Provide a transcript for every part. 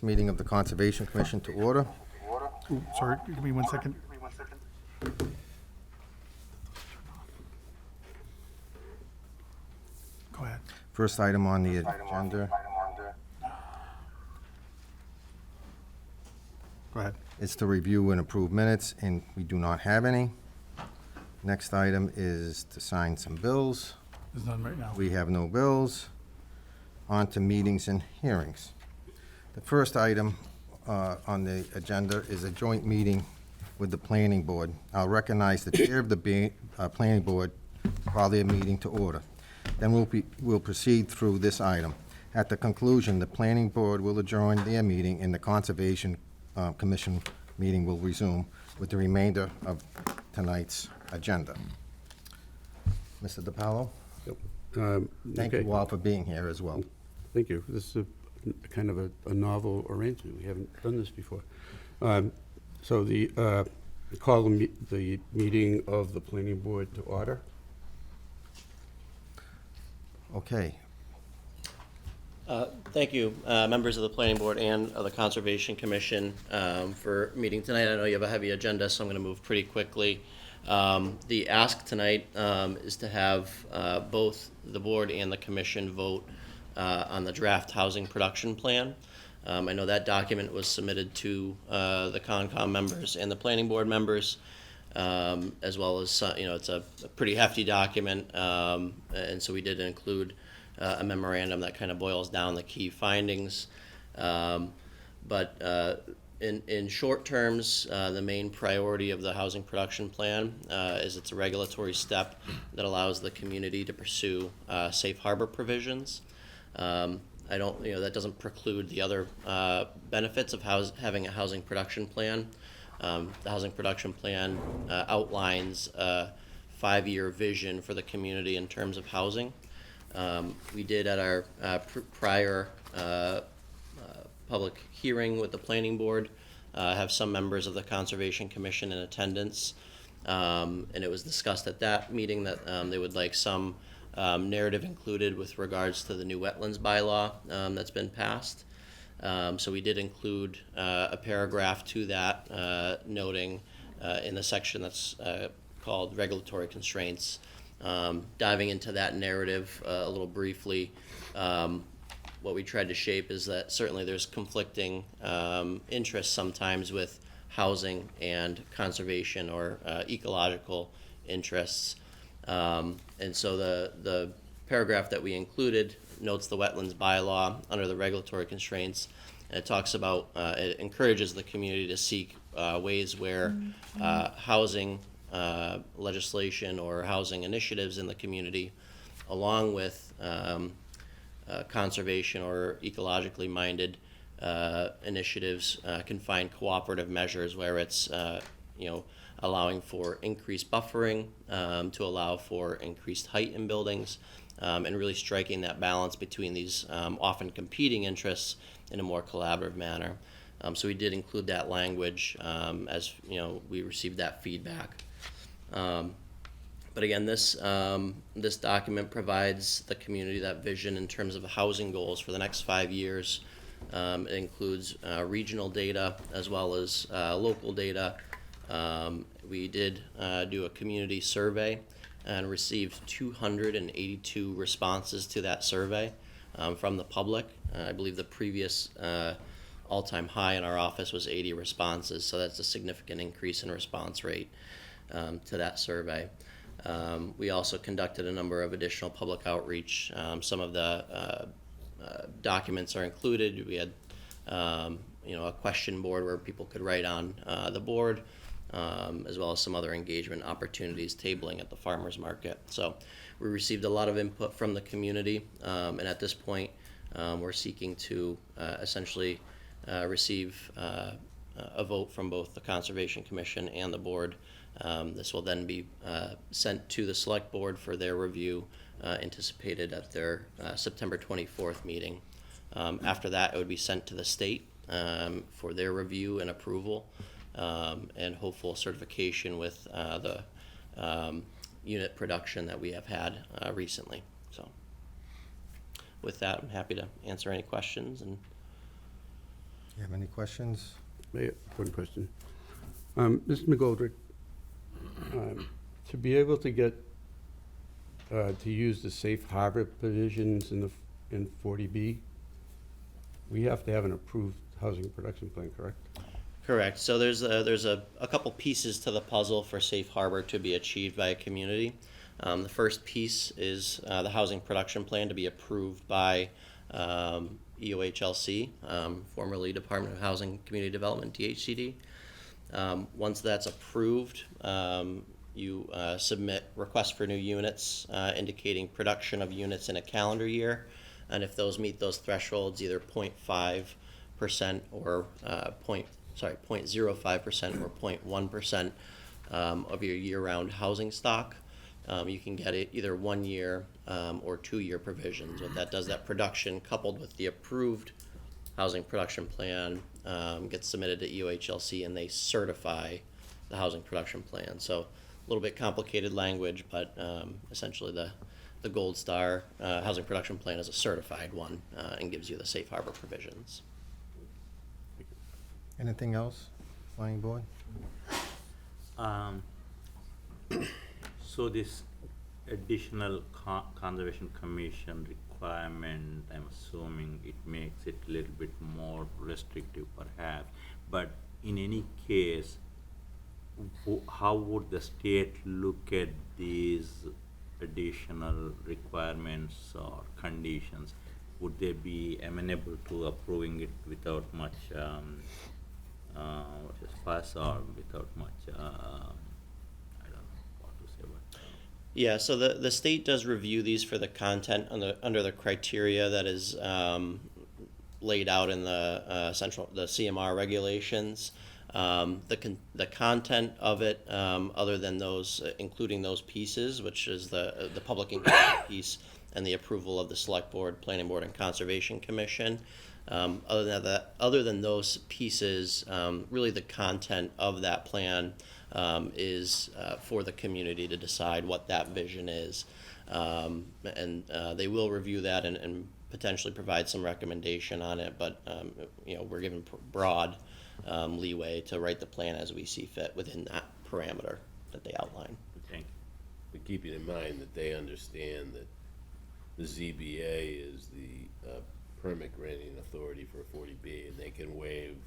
Meeting of the Conservation Commission to order. Ooh, sorry, give me 1 second. Go ahead. First item on the agenda Go ahead. is to review and approve minutes, and we do not have any. Next item is to sign some bills. There's none right now. We have no bills. On to meetings and hearings. The first item on the agenda is a joint meeting with the planning board. I'll recognize the chair of the planning board, call their meeting to order. Then we'll proceed through this item. At the conclusion, the planning board will adjourn their meeting and the Conservation Commission meeting will resume with the remainder of tonight's agenda. Mr. DiPaolo? Thank Okay. you all for being here as well. Thank you. This is a kind of a novel arrangement. We haven't done this before. So call the meeting of the planning board to order. Okay. Thank you, members of the Planning Board and of the Conservation Commission, for meeting tonight. I know you have a heavy agenda, so I'm going to move pretty quickly. The ask tonight is to have both the board and the commission vote on the draft housing production plan. I know that document was submitted to the Concom members and the Planning Board members, as well as, it's a pretty hefty document, and so we did include a memorandum that kind of boils down the key findings. But in short terms, the main priority of the housing production plan is it's a regulatory step that allows the community to pursue safe harbor provisions. That doesn't preclude the other benefits of having a housing production plan. The housing production plan outlines a 5-year vision for the community in terms of housing. We did at our prior public hearing with the planning board have some members of the Conservation Commission in attendance, and it was discussed at that meeting that they would like some narrative included with regards to the new wetlands bylaw that's been passed. So we did include a paragraph to that noting in the section that's called regulatory constraints. Diving into that narrative a little briefly, what we tried to shape is that certainly there's conflicting interests sometimes with housing and conservation or ecological interests. And so the paragraph that we included notes the wetlands bylaw under the regulatory constraints, and it talks about, it encourages the community to seek ways where housing legislation or housing initiatives in the community, along with conservation or ecologically minded initiatives, can find cooperative measures where it's allowing for increased buffering, to allow for increased height in buildings, and really striking that balance between these often competing interests in a more collaborative manner. So we did include that language as we received that feedback. But again, this document provides the community that vision in terms of housing goals for the next 5 years. It includes regional data as well as local data. We did do a community survey and received 282 responses to that survey from the public. I believe the previous all-time high in our office was 80 responses, so that's a significant increase in response rate to that survey. We also conducted a number of additional public outreach. Some of the documents are included. We had a question board where people could write on the board, as well as some other engagement opportunities, tabling at the farmers market. So we received a lot of input from the community, and at this point we're seeking to essentially receive a vote from both the Conservation Commission and the board. This will then be sent to the select board for their review, anticipated at their September 24th meeting. After that, it would be sent to the state for their review and approval, and hopeful certification with the unit production that we have had recently. So with that, I'm happy to answer any questions. And You have any questions? One question. Mr. McGoldrick, to be able to get, to use the safe harbor provisions in 40B, we have to have an approved housing production plan, correct? Correct. So there's a couple pieces to the puzzle for safe harbor to be achieved by a community. The first piece is the housing production plan to be approved by EOHLC, formerly Department of Housing and Community Development, DHCD. Once that's approved, you submit requests for new units indicating production of units in a calendar year, and if those meet those thresholds, either 0.5% or 0.05% or 0.1% of your year-round housing stock, you can get it either 1 year or 2 year provisions. What that does, that production coupled with the approved housing production plan gets submitted to EOHLC and they certify the housing production plan. So a little bit complicated language, but essentially the Gold Star housing production plan is a certified one and gives you the safe harbor provisions. Anything else, planning board? So this additional conservation commission requirement, I'm assuming it makes it a little bit more restrictive perhaps, but in any case, how would the state look at these additional requirements or conditions? Would they be amenable to approving it without much fuss or without much, I don't know what to say, but. Yeah, so the state does review these for the content under the criteria that is laid out in the the CMR regulations. The content of it, other than those, including those pieces, which is the public engagement piece and the approval of the Select Board, Planning Board, and Conservation Commission. Other than those pieces, really the content of that plan is for the community to decide what that vision is. And they will review that and potentially provide some recommendation on it, but we're given broad leeway to write the plan as we see fit within that parameter that they outline. Thank you. But keeping in mind that they understand that the ZBA is the permit granting authority for 40B, and they can waive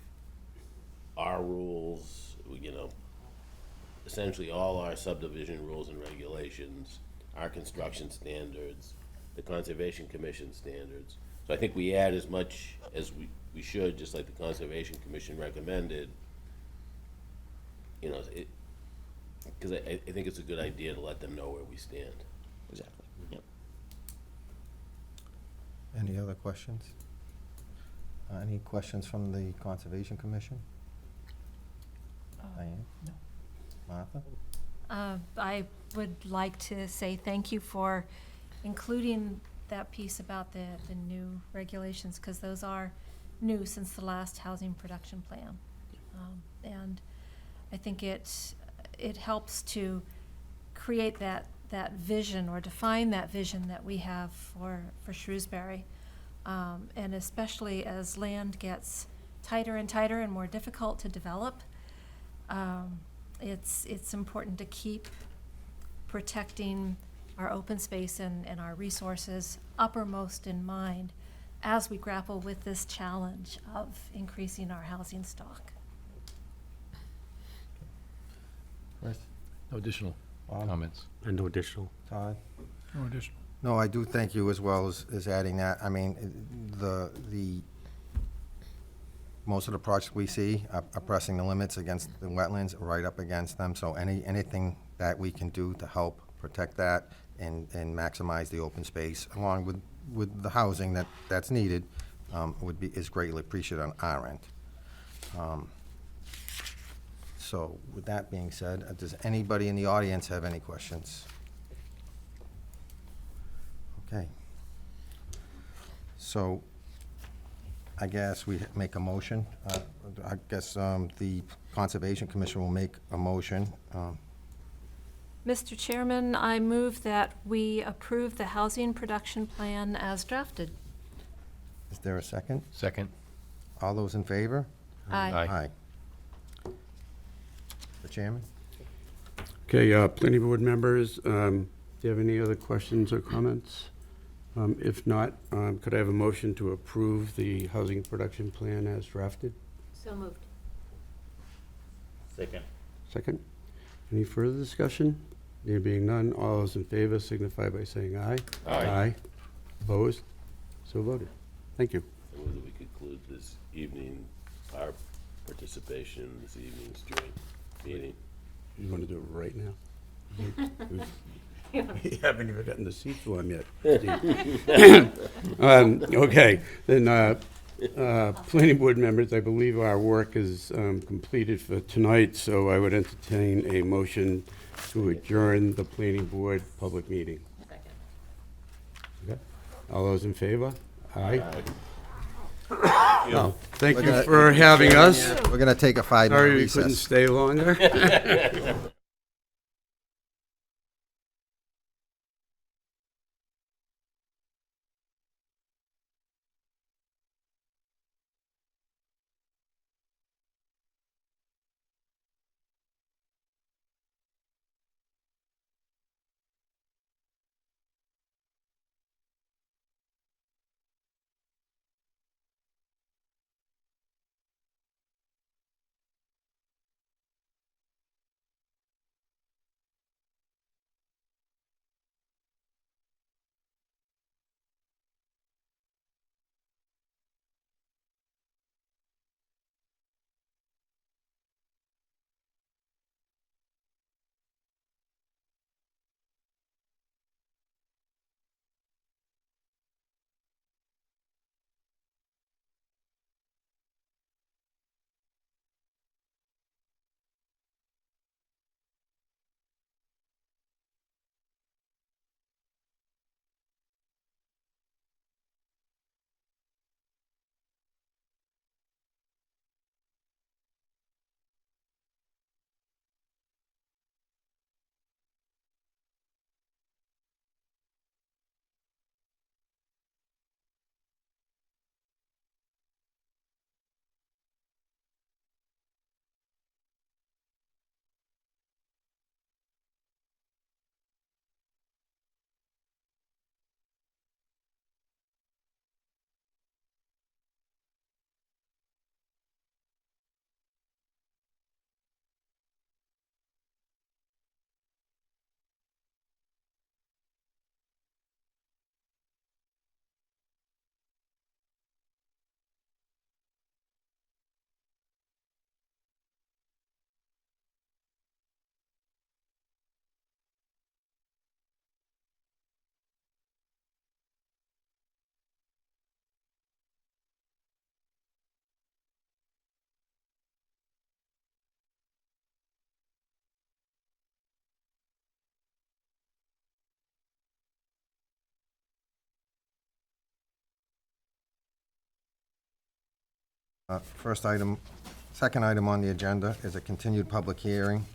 our rules, essentially all our subdivision rules and regulations, our construction standards, the Conservation Commission standards. So I think we add as much as we should, just like the Conservation Commission recommended, because I think it's a good idea to let them know where we stand. Exactly. Yep. Any other questions? Any questions from the Conservation Commission? Diane? No. Martha? I would like to say thank you for including that piece about the new regulations, because those are new since the last housing production plan. And I think it helps to create that vision or define that vision that we have for Shrewsbury. And especially as land gets tighter and tighter and more difficult to develop, it's important to keep protecting our open space and our resources uppermost in mind as we grapple with this challenge of increasing our housing stock. Chris? No additional Bob? comments. And no additional. Todd? No additional. No, I do thank you as well as adding that. I mean, most of the projects we see are pressing the limits against the wetlands, right up against them. So anything that we can do to help protect that and maximize the open space, along with the housing that's needed, is greatly appreciated on our end. So with that being said, does anybody in the audience have any questions? Okay. So I guess we make a motion. I guess the Conservation Commission will make a motion. Mr. Chairman, I move that we approve the housing production plan as drafted. Is there a second? Second. All those in favor? Aye. Aye. The chairman? Okay, planning board members, do you have any other questions or comments? If not, could I have a motion to approve the housing production plan as drafted? So moved. Second. Second? Any further discussion? There being none, all those in favor signify by saying aye. Aye. Opposed? So voted. Thank you. I move that we conclude this evening, our participation in this evening's joint meeting. You want to do it right now? We haven't even gotten the seats warm yet, Steve. Okay, then, planning board members, I believe our work is completed for tonight, so I would entertain a motion to adjourn the planning board public meeting. Second. Okay. All those in favor? Aye. Aye. Well, thank you We're gonna- for having us. We're going to take a 5-minute Sorry we couldn't recess. stay longer. Second item on the agenda is a continued public hearing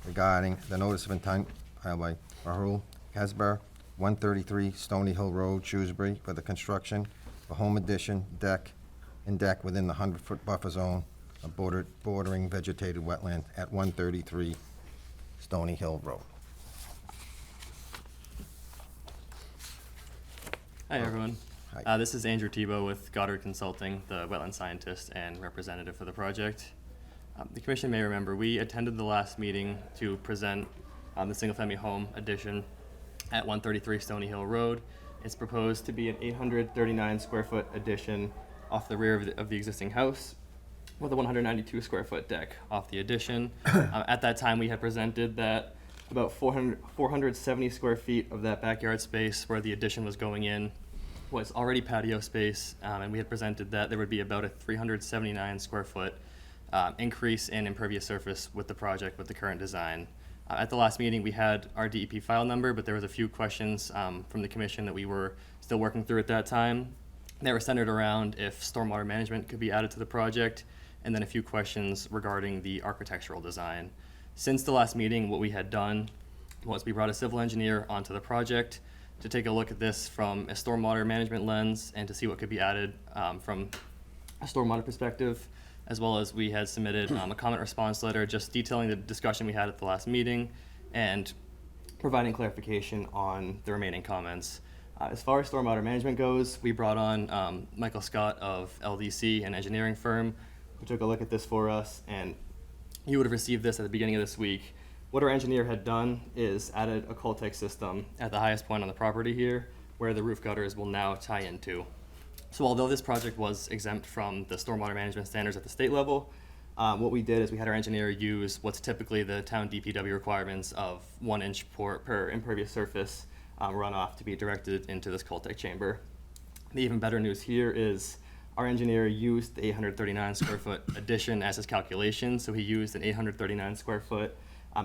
regarding the notice of intent by Rahul Hasbar, 133 Stony Hill Road, Shrewsbury, for the construction of a home addition deck within the 100-foot buffer zone of bordering vegetated wetland at 133 Stony Hill Road. Hi, everyone. Hi. This is Andrew Tebow with Goddard Consulting, the wetland scientist and representative for the project. The commission may remember, we attended the last meeting to present the single-family home addition at 133 Stony Hill Road. It's proposed to be an 839 square foot addition off the rear of the existing house with a 192 square foot deck off the addition. At that time, we had presented that about 470 square feet of that backyard space where the addition was going in was already patio space, and we had presented that there would be about a 379 square foot increase in impervious surface with the project with the current design. At the last meeting, we had our DEP file number, but there was a few questions from the commission that we were still working through at that time. They were centered around if stormwater management could be added to the project, and then a few questions regarding the architectural design. Since the last meeting, what we had done was we brought a civil engineer onto the project to take a look at this from a stormwater management lens and to see what could be added from a stormwater perspective, as well as we had submitted a comment response letter just detailing the discussion we had at the last meeting and providing clarification on the remaining comments. As far as stormwater management goes, we brought on Michael Scott of LDC, an engineering firm, who took a look at this for us, and you would have received this at the beginning of this week. What our engineer had done is added a Coltech system at the highest point on the property here, where the roof gutters will now tie into. So although this project was exempt from the stormwater management standards at the state level, what we did is we had our engineer use what's typically the town DPW requirements of 1 inch per impervious surface runoff to be directed into this Coltech chamber. The even better news here is our engineer used the 839 square foot addition as his calculation, so he used an 839 square foot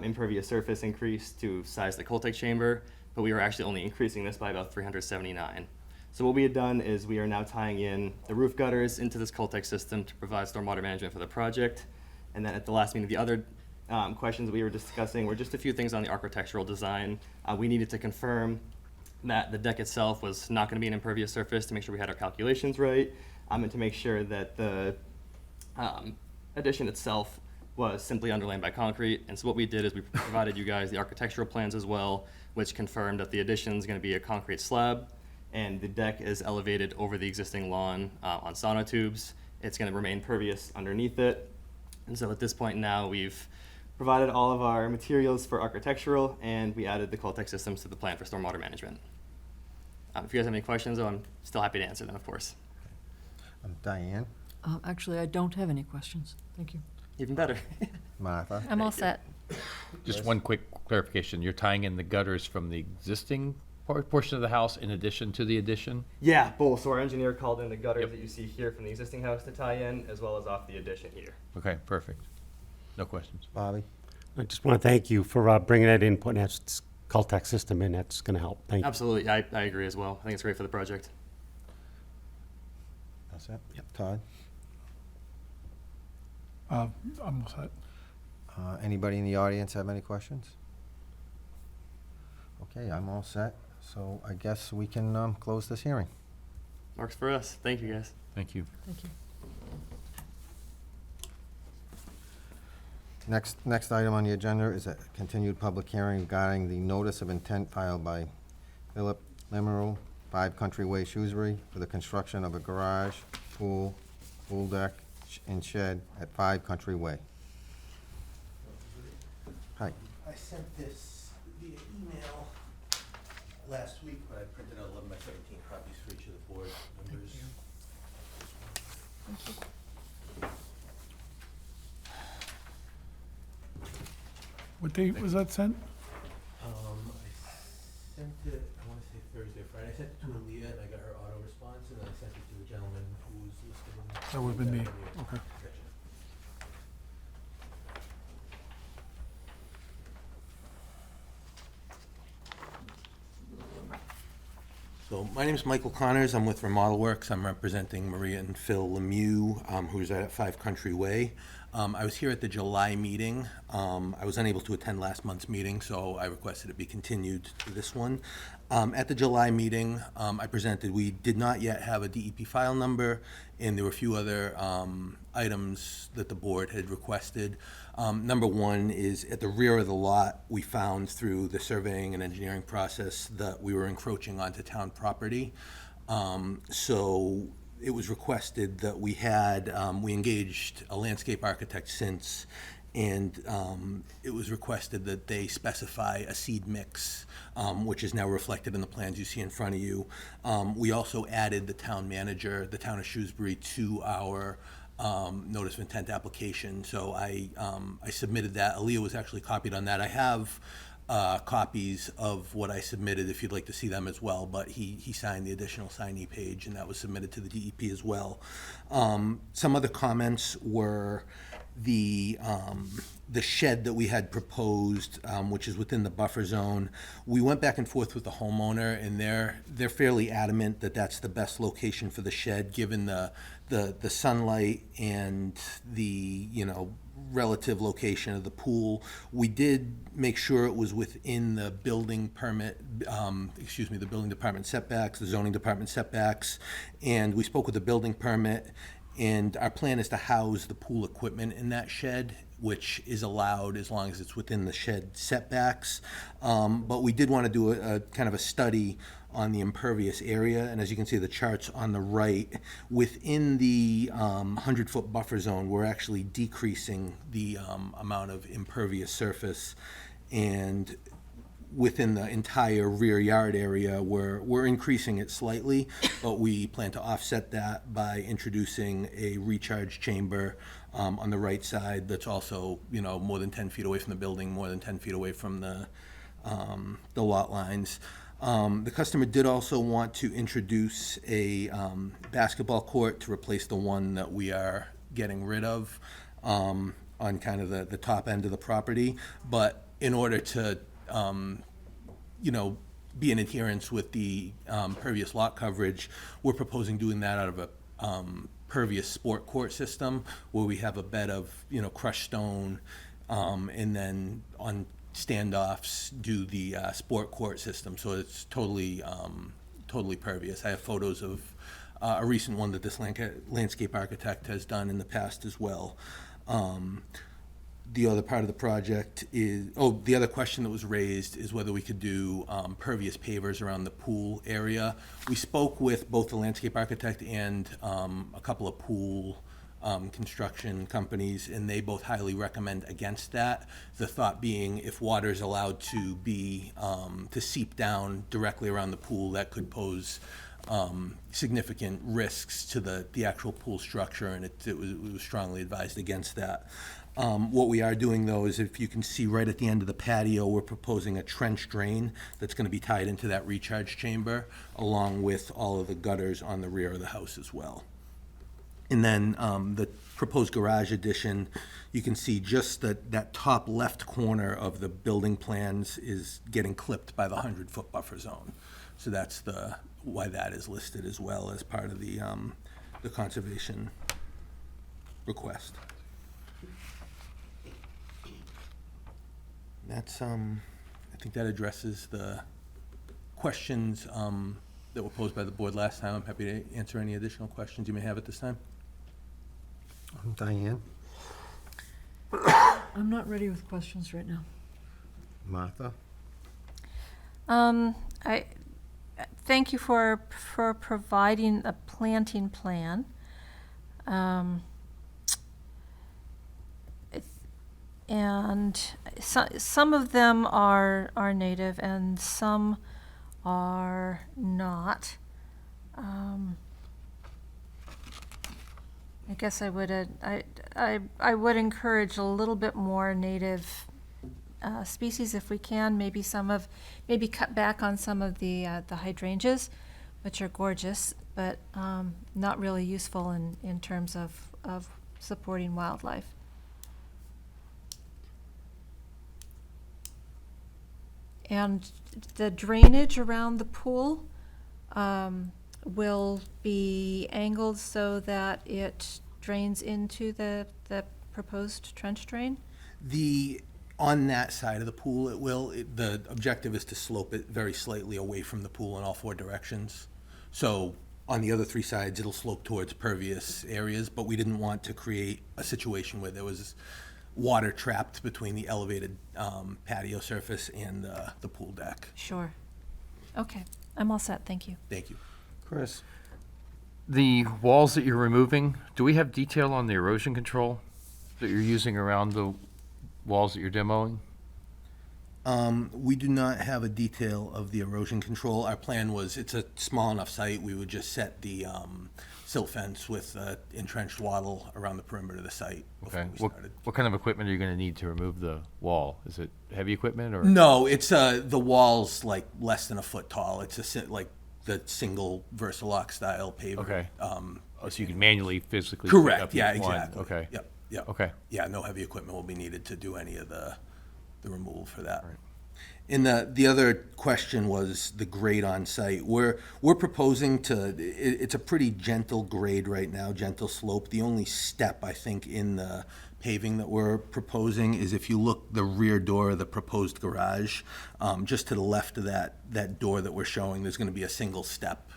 impervious surface increase to size the Coltech chamber, but we were actually only increasing this by about 379. So what we had done is we are now tying in the roof gutters into this Coltech system to provide stormwater management for the project. And then at the last meeting, the other questions we were discussing were just a few things on the architectural design. We needed to confirm that the deck itself was not going to be an impervious surface to make sure we had our calculations right, and to make sure that the addition itself was simply underlain by concrete. And so what we did is we provided you guys the architectural plans as well, which confirmed that the addition is going to be a concrete slab, and the deck is elevated over the existing lawn on sonotubes. It's going to remain pervious underneath it. And so at this point now, we've provided all of our materials for architectural, and we added the Coltech systems to the plan for stormwater management. If you guys have any questions, though, I'm still happy to answer them, of course. Diane, Actually, I don't have any questions. Thank you. Even better. Martha, I'm all set. Just one quick clarification. You're tying in the gutters from the existing portion of the house in addition to the addition? Yeah, both. So our engineer called in the gutters Yep. that you see here from the existing house to tie in, as well as off the addition here. Okay, perfect. No questions. Bobby, I just want to thank you for bringing that in, putting that Caltech system in. That's going to help. Thank you. Absolutely, I agree as well. I think it's great for the project. that's it? Yep. Todd? I'm all set. Anybody in the audience have any questions? Okay, I'm all set, so I guess we can close this hearing. Works for us. Thank you, guys. Thank you. Thank you. Next item on the agenda is a continued public hearing regarding the notice of intent filed by Philip Lemerle, 5 Country Way, Shrewsbury, for the construction of a garage, pool deck, and shed at 5 Country Way. Hi. I sent this via email last week, but I printed out 11 by 17 copies for each of the board members. What date was that sent? I sent it, I want to say Thursday, Friday. I sent it to Aaliyah, and I got her auto response, and then I sent it to the gentleman who was listed in. That would have been me. Okay. Gotcha. So my name is Michael Connors. I'm with Remodel Works. I'm representing Maria and Phil Lemieux, who's at 5 Country Way. I was here at the July meeting. I was unable to attend last month's meeting, so I requested it be continued to this one. At the July meeting, I presented, we did not yet have a DEP file number, and there were a few other items that the board had requested. Number one is at the rear of the lot, we found through the surveying and engineering process that we were encroaching onto town property. So it was requested that we had, we engaged a landscape architect since, and it was requested that they specify a seed mix, which is now reflected in the plans you see in front of you. We also added the town manager, the town of Shrewsbury, to our notice of intent application. So I submitted that. Aaliyah was actually copied on that. I have copies of what I submitted if you'd like to see them as well, but he signed the additional signee page, and that was submitted to the DEP as well. Some other comments were the shed that we had proposed, which is within the buffer zone. We went back and forth with the homeowner, and they're fairly adamant that that's the best location for the shed, given the sunlight and the, relative location of the pool. We did make sure it was within the building permit, the building department setbacks, the zoning department setbacks, and we spoke with the building permit, And our plan is to house the pool equipment in that shed, which is allowed as long as it's within the shed setbacks. But we did want to do a kind of a study on the impervious area, and as you can see, the charts on the right, within the 100-foot buffer zone, we're actually decreasing the amount of impervious surface, and within the entire rear yard area, we're increasing it slightly, but we plan to offset that by introducing a recharge chamber on the right side that's also, more than 10 feet away from the building, more than 10 feet away from the lot lines. The customer did also want to introduce a basketball court to replace the one that we are getting rid of on kind of the top end of the property. But in order to, be in adherence with the pervious lot coverage, we're proposing doing that out of a pervious sport court system where we have a bed of, crushed stone, and then on standoffs do the sport court system, so it's totally pervious. I have photos of a recent one that this landscape architect has done in the past as well. The other part of the project is, the other question that was raised is whether we could do pervious pavers around the pool area. We spoke with both the landscape architect and a couple of pool construction companies, and they both highly recommend against that. The thought being, if water is allowed to be to seep down directly around the pool, that could pose significant risks to the actual pool structure, and it was strongly advised against that. What we are doing, though, is if you can see right at the end of the patio, we're proposing a trench drain that's going to be tied into that recharge chamber, along with all of the gutters on the rear of the house as well. And then the proposed garage addition, you can see just that top left corner of the building plans is getting clipped by the 100-foot buffer zone. So that's why that is listed as well as part of the conservation request. That's, I think that addresses the questions that were posed by the board last time. I'm happy to answer any additional questions you may have at this time. Diane? I'm not ready with questions right now. Martha? I thank you for providing a planting plan. And some of them are native and some are not. I guess I would encourage a little bit more native species if we can. Maybe cut back on some of the hydrangeas, which are gorgeous, but not really useful in terms of supporting wildlife. And the drainage around the pool will be angled so that it drains into the proposed trench drain? On that side of the pool, it will. The objective is to slope it very slightly away from the pool in all four directions. So on the other three sides, it'll slope towards pervious areas, but we didn't want to create a situation where there was water trapped between the elevated patio surface and the pool deck. Sure. Okay, I'm all set, thank you. Thank you. Chris? The walls that you're removing, do we have detail on the erosion control that you're using around the walls that you're demoing? We do not have a detail of the erosion control. Our plan was, it's a small enough site, we would just set the silt fence with entrenched wattle around the perimeter of the site before Okay. we started. What kind of equipment are you going to need to remove the wall? Is it heavy equipment or? No, it's the wall's like less than a foot tall. It's like the single Versalock style paver. Okay. So you can manually, physically. Correct. pick up Yeah, each one. exactly. Okay. Yep. Okay. Yeah, no heavy equipment will be needed to do any of the removal for that. And the other question was the grade on site. We're proposing it's a pretty gentle grade right now, gentle slope. The only step, I think, in the paving that we're proposing is if you look the rear door of the proposed garage, just to the left of that door that we're showing, there's going to be a single step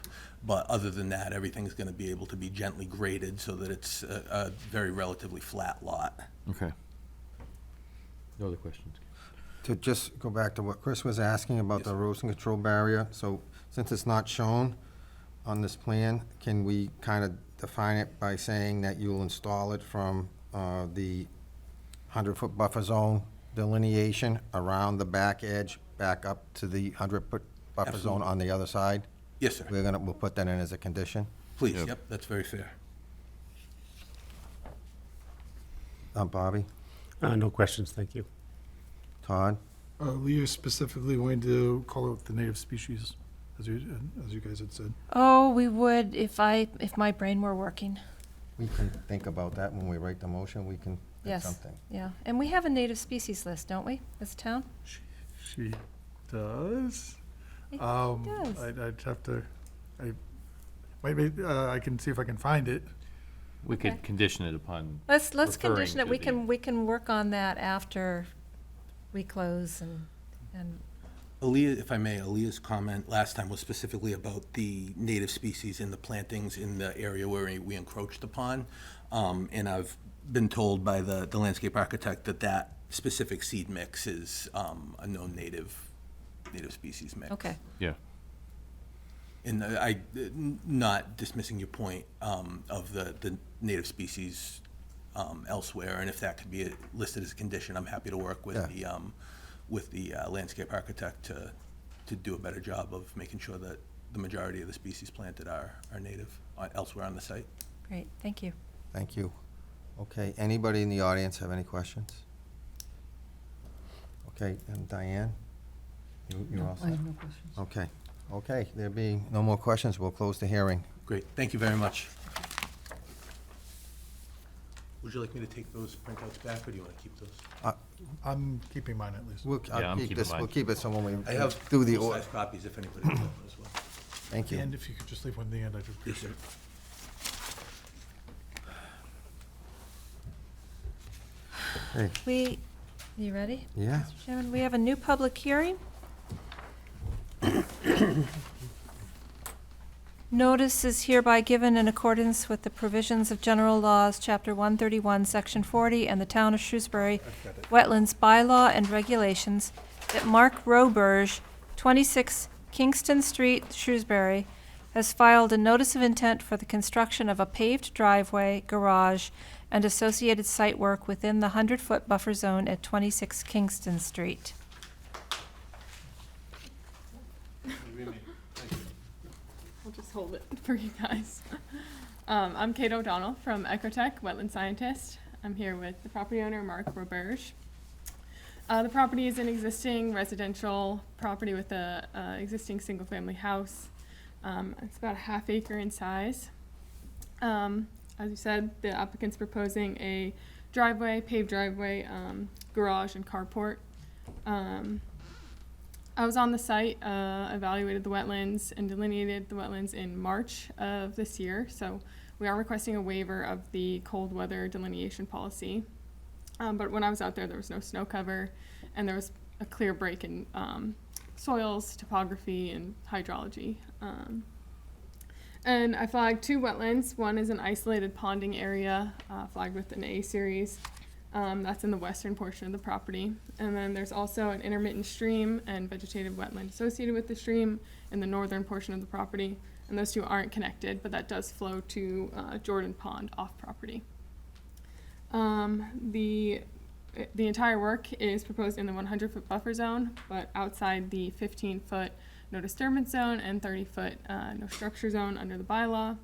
But other than that, everything's going to be able to be gently graded so that it's a very relatively flat lot. Okay. No other questions? To just go back to what Chris was asking about the erosion control barrier, so since it's not shown on this plan, can we kind of define it by saying that you'll install it from the 100-foot buffer zone delineation around the back edge, back up to the 100-foot buffer zone Absolutely. on the other side? Yes, sir. We'll put that in as a condition. Please, Yep. yep, that's very fair. Bobby, No questions, thank you. Todd? Leah specifically wanted to call out the native species, as you guys had said. Oh, we would if my brain were working. We can think about that when we write the motion, we can do Yes. something. Yeah, and we have a native species list, don't we, as a town? She does. It does. I'd have to, I can see if I can find it. We Okay. could condition it upon, Let's referring condition it. to We can work on that after we close and Aaliyah, if I may, Aaliyah's comment last time was specifically about the native species in the plantings in the area where we encroached upon. And I've been told by the landscape architect that that specific seed mix is a known native species mix. okay. yeah. And not dismissing your point of the native species elsewhere, and if that could be listed as a condition, I'm happy to work with the landscape architect to do a better job of making sure that the majority of the species planted are native elsewhere on the site. Great, thank you. Thank you. Okay, anybody in the audience have any questions? Okay, and Diane? You're all I set? have no questions. Okay, there being no more questions, we'll close the hearing. Great, thank you very much. Would you like me to take those printouts back, or do you want to keep those? I'm keeping mine at least. Yeah, I'm keeping mine. We'll keep it so when we I have do the order. full-size copies if anybody would like one as well. Thank you. And if you could just leave one in the end, I'd Yes, appreciate sir. Hey, You ready? yeah, Mr. Chairman, we have a new public hearing. Notice is hereby given in accordance with the provisions of General Laws, Chapter 131, Section 40, and the Town of Shrewsbury Wetlands Bylaw and Regulations, that Mark Roberge, 26 Kingston Street, Shrewsbury, has filed a notice of intent for the construction of a paved driveway, garage, and associated site work within the 100-foot buffer zone at 26 Kingston Street. I'll just hold it for you guys. I'm Kate O'Donnell from Ecotech, wetland scientist. I'm here with the property owner, Mark Roberge. The property is an existing residential property with a existing single-family house. It's about a half acre in size. As you said, the applicant's proposing a driveway, paved driveway, garage, and carport. I was on the site, evaluated the wetlands, and delineated the wetlands in March of this year. So we are requesting a waiver of the cold weather delineation policy. But when I was out there, there was no snow cover, and there was a clear break in soils, topography, and hydrology. And I flagged two wetlands. One is an isolated ponding area, flagged with an A series. That's in the western portion of the property. And then there's also an intermittent stream and vegetative wetland associated with the stream in the northern portion of the property. And those two aren't connected, but that does flow to Jordan Pond off property. The entire work is proposed in the 100-foot buffer zone, but outside the 15-foot no disturbance zone and 30-foot no structure zone under the bylaw.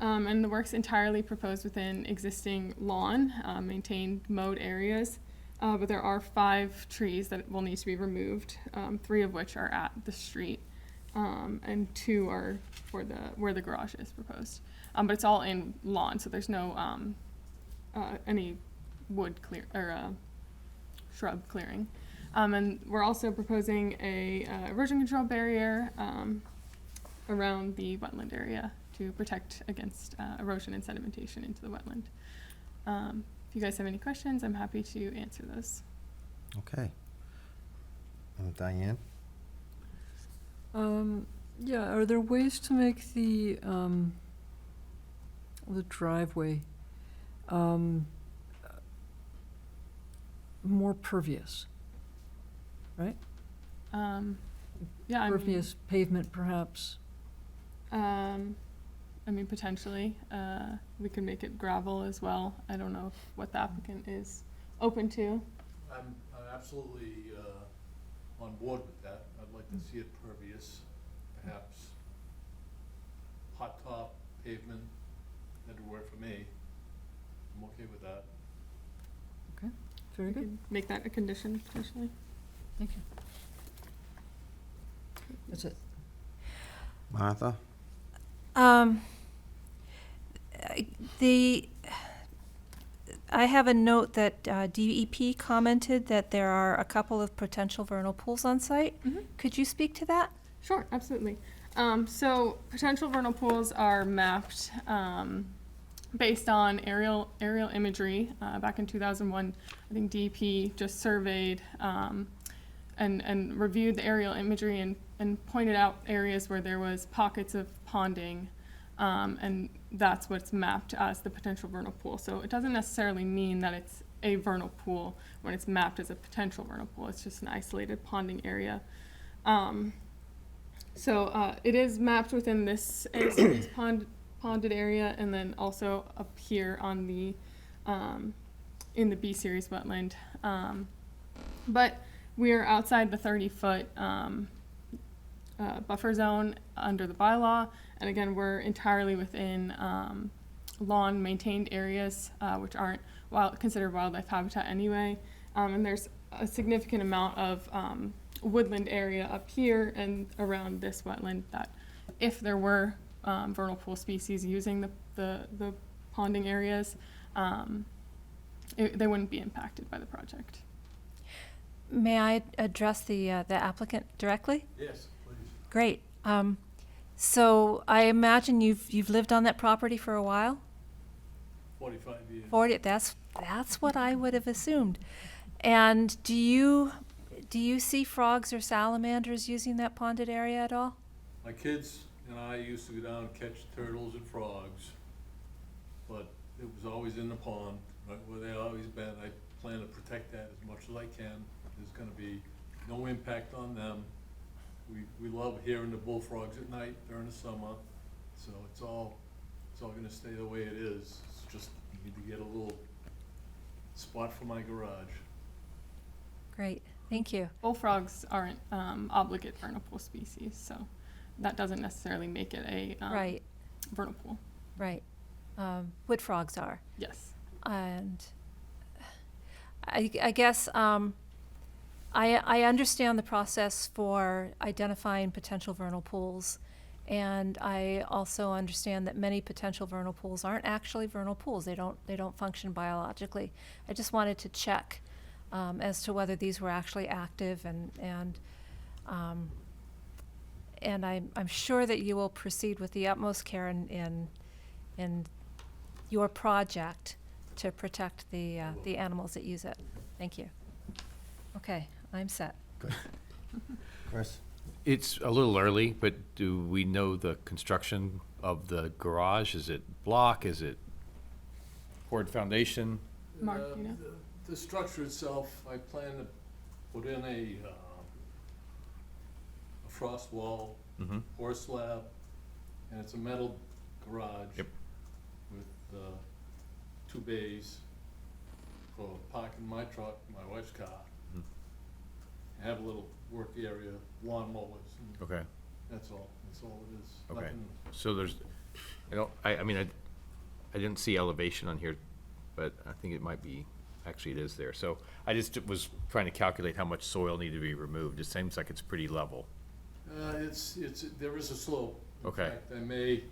And the work's entirely proposed within existing lawn, maintained mowed areas, but there are 5 trees that will need to be removed, 3 of which are at the street, and 2 are for where the garage is proposed. But it's all in lawn, so there's no any wood clear or shrub clearing. And we're also proposing a erosion control barrier around the wetland area to protect against erosion and sedimentation into the wetland. If you guys have any questions, I'm happy to answer those. Okay. Diane? Yeah, are there ways to make the driveway more pervious? Right? Yeah, Pervious pavement, perhaps? I mean, potentially, we could make it gravel as well. I don't know what the applicant is open to. I'm absolutely on board with that. I'd like to see it pervious, perhaps hot top pavement, that'd work for me. I'm okay with that. Okay, very We good. could make that a condition potentially. Thank you. That's it. Martha? I have a note that DEP commented that there are a couple of potential vernal pools on site. Could you speak to that? Sure, absolutely. So potential vernal pools are mapped based on aerial imagery. Back in 2001, I think DEP just surveyed and reviewed the aerial imagery and pointed out areas where there was pockets of ponding, and that's what's mapped as the potential vernal pool. So it doesn't necessarily mean that it's a vernal pool when it's mapped as a potential vernal pool. It's just an isolated ponding area. So it is mapped within this ponded area, and then also up here on the in the B series wetland. But we are outside the 30-foot buffer zone under the bylaw, and again, we're entirely within lawn maintained areas, which aren't considered wildlife habitat anyway. And there's a significant amount of woodland area up here and around this wetland that, if there were vernal pool species using the ponding areas, they wouldn't be impacted by the project. May I address the applicant directly? Yes, please. Great. So I imagine you've lived on that property for a while? 45 years. 40, that's what I would have assumed. And do you see frogs or salamanders using that ponded area at all? My kids and I used to go down and catch turtles and frogs, but it was always in the pond, right where they always been. I plan to protect that as much as I can. There's gonna be no impact on them. We love hearing the bullfrogs at night during the summer, so it's all gonna stay the way it is. It's just, I need to get a little spot for my garage. Great, thank you. Bullfrogs aren't obligate vernal pool species, so that doesn't necessarily make it a Right, vernal pool. right. Wood frogs are. Yes. And I guess I understand the process for identifying potential vernal pools, and I also understand that many potential vernal pools aren't actually vernal pools. They don't function biologically. I just wanted to check as to whether these were actually active, and I'm sure that you will proceed with the utmost care in your project to protect the animals that use it. Thank you. Okay, I'm set. Chris? It's a little early, but do we know the construction of the garage? Is it block? Is it poured foundation? Mark, you know? The structure itself, I plan to put in a frost wall, or slab, and it's a metal garage. Yep. With 2 bays for parking my truck, my wife's car. I have a little work area, lawn mowers, and Okay, that's all it is. okay. Nothing- So there's, I mean, I didn't see elevation on here, but I think it might be, actually it is there. So I just was trying to calculate how much soil needed to be removed. It seems like it's pretty level. there is a slope. Okay. In fact, I may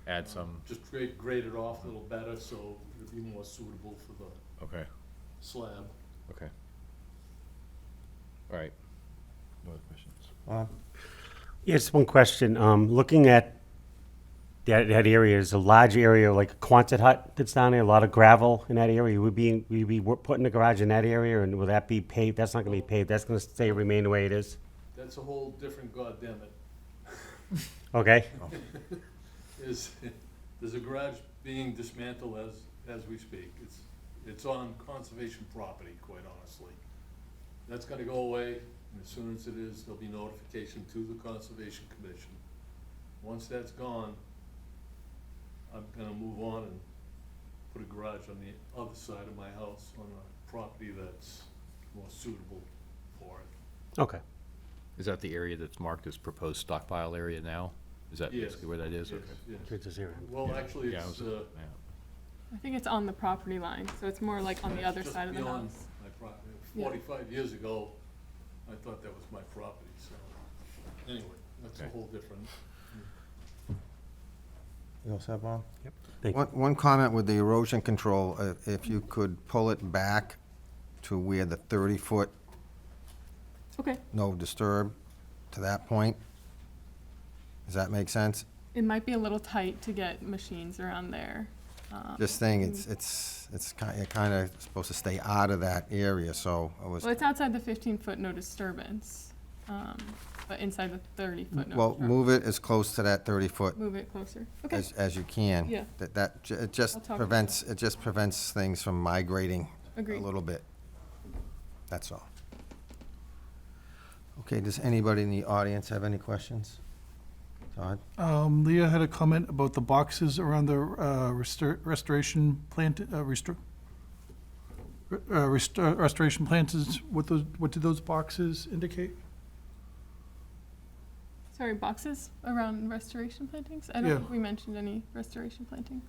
Add some, just grade it off a little better, so it'll be more suitable for the okay, slab. okay. All right. No other questions? Bob? Yes, one question. Looking at that area, is a large area like a Quonset hut that's down there, a lot of gravel in that area. Would be putting the garage in that area, and will that be paved? That's not gonna be paved. That's gonna remain the way it is. That's a whole different goddamn it. Okay, is, there's a garage being dismantled as we speak. It's on conservation property, quite honestly. That's gonna go away, and as soon as it is, there'll be notification to the Conservation Commission. Once that's gone, I'm gonna move on and put a garage on the other side of my house on a property that's more suitable for it. okay. Is that the area that's marked as proposed stockpile area now? Is that Yes, basically where that is? yes, Okay. yes. Good to hear. Well, actually, Yeah, I it's, was- yeah. I think it's on the property line, so it's more like on the other just side of the beyond house. my property. Yeah. 45 years ago, I thought that was my property, so, anyway, that's a Okay. whole different. You all set, Bob? Yep. Thank you. One comment with the erosion control, if you could pull it back to where the 30-foot Okay, no disturb to that point. Does that make sense? it might be a little tight to get machines around there. Just saying, it's kind of supposed to stay out of that area, so I was, Well, it's outside the 15-foot no disturbance, but inside the 30-foot no well, disturbance. move it as close to that 30-foot Move it closer. Okay, as you can. Yeah. It I'll just talk about prevents things from migrating a agreed. little bit. That's all. Okay, does anybody in the audience have any questions? Todd? Leah had a comment about the boxes around the restoration plant, restoration planters. What do those boxes indicate? Sorry, boxes around restoration plantings? I don't Yeah. think we mentioned any restoration plantings.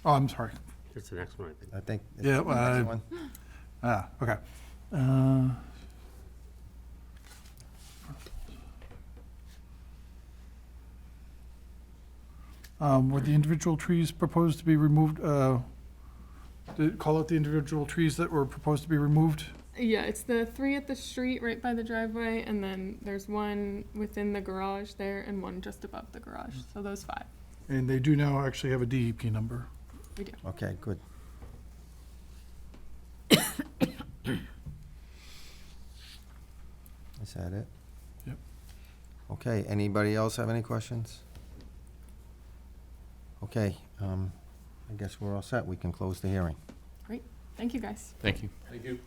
Oh, I'm sorry. That's the next one, I think. I think. Yeah, the next one. Okay. Were the individual trees proposed to be removed, call out the individual trees that were proposed to be removed? Yeah, it's the 3 at the street right by the driveway, and then there's one within the garage there and one just above the garage. So those 5. And they do now actually have a DEP number. We do. Okay, good. Is that it? Yep. Okay, anybody else have any questions? Okay, I guess we're all set. We can close the hearing. Great. Thank you, guys. Thank you. Thank you.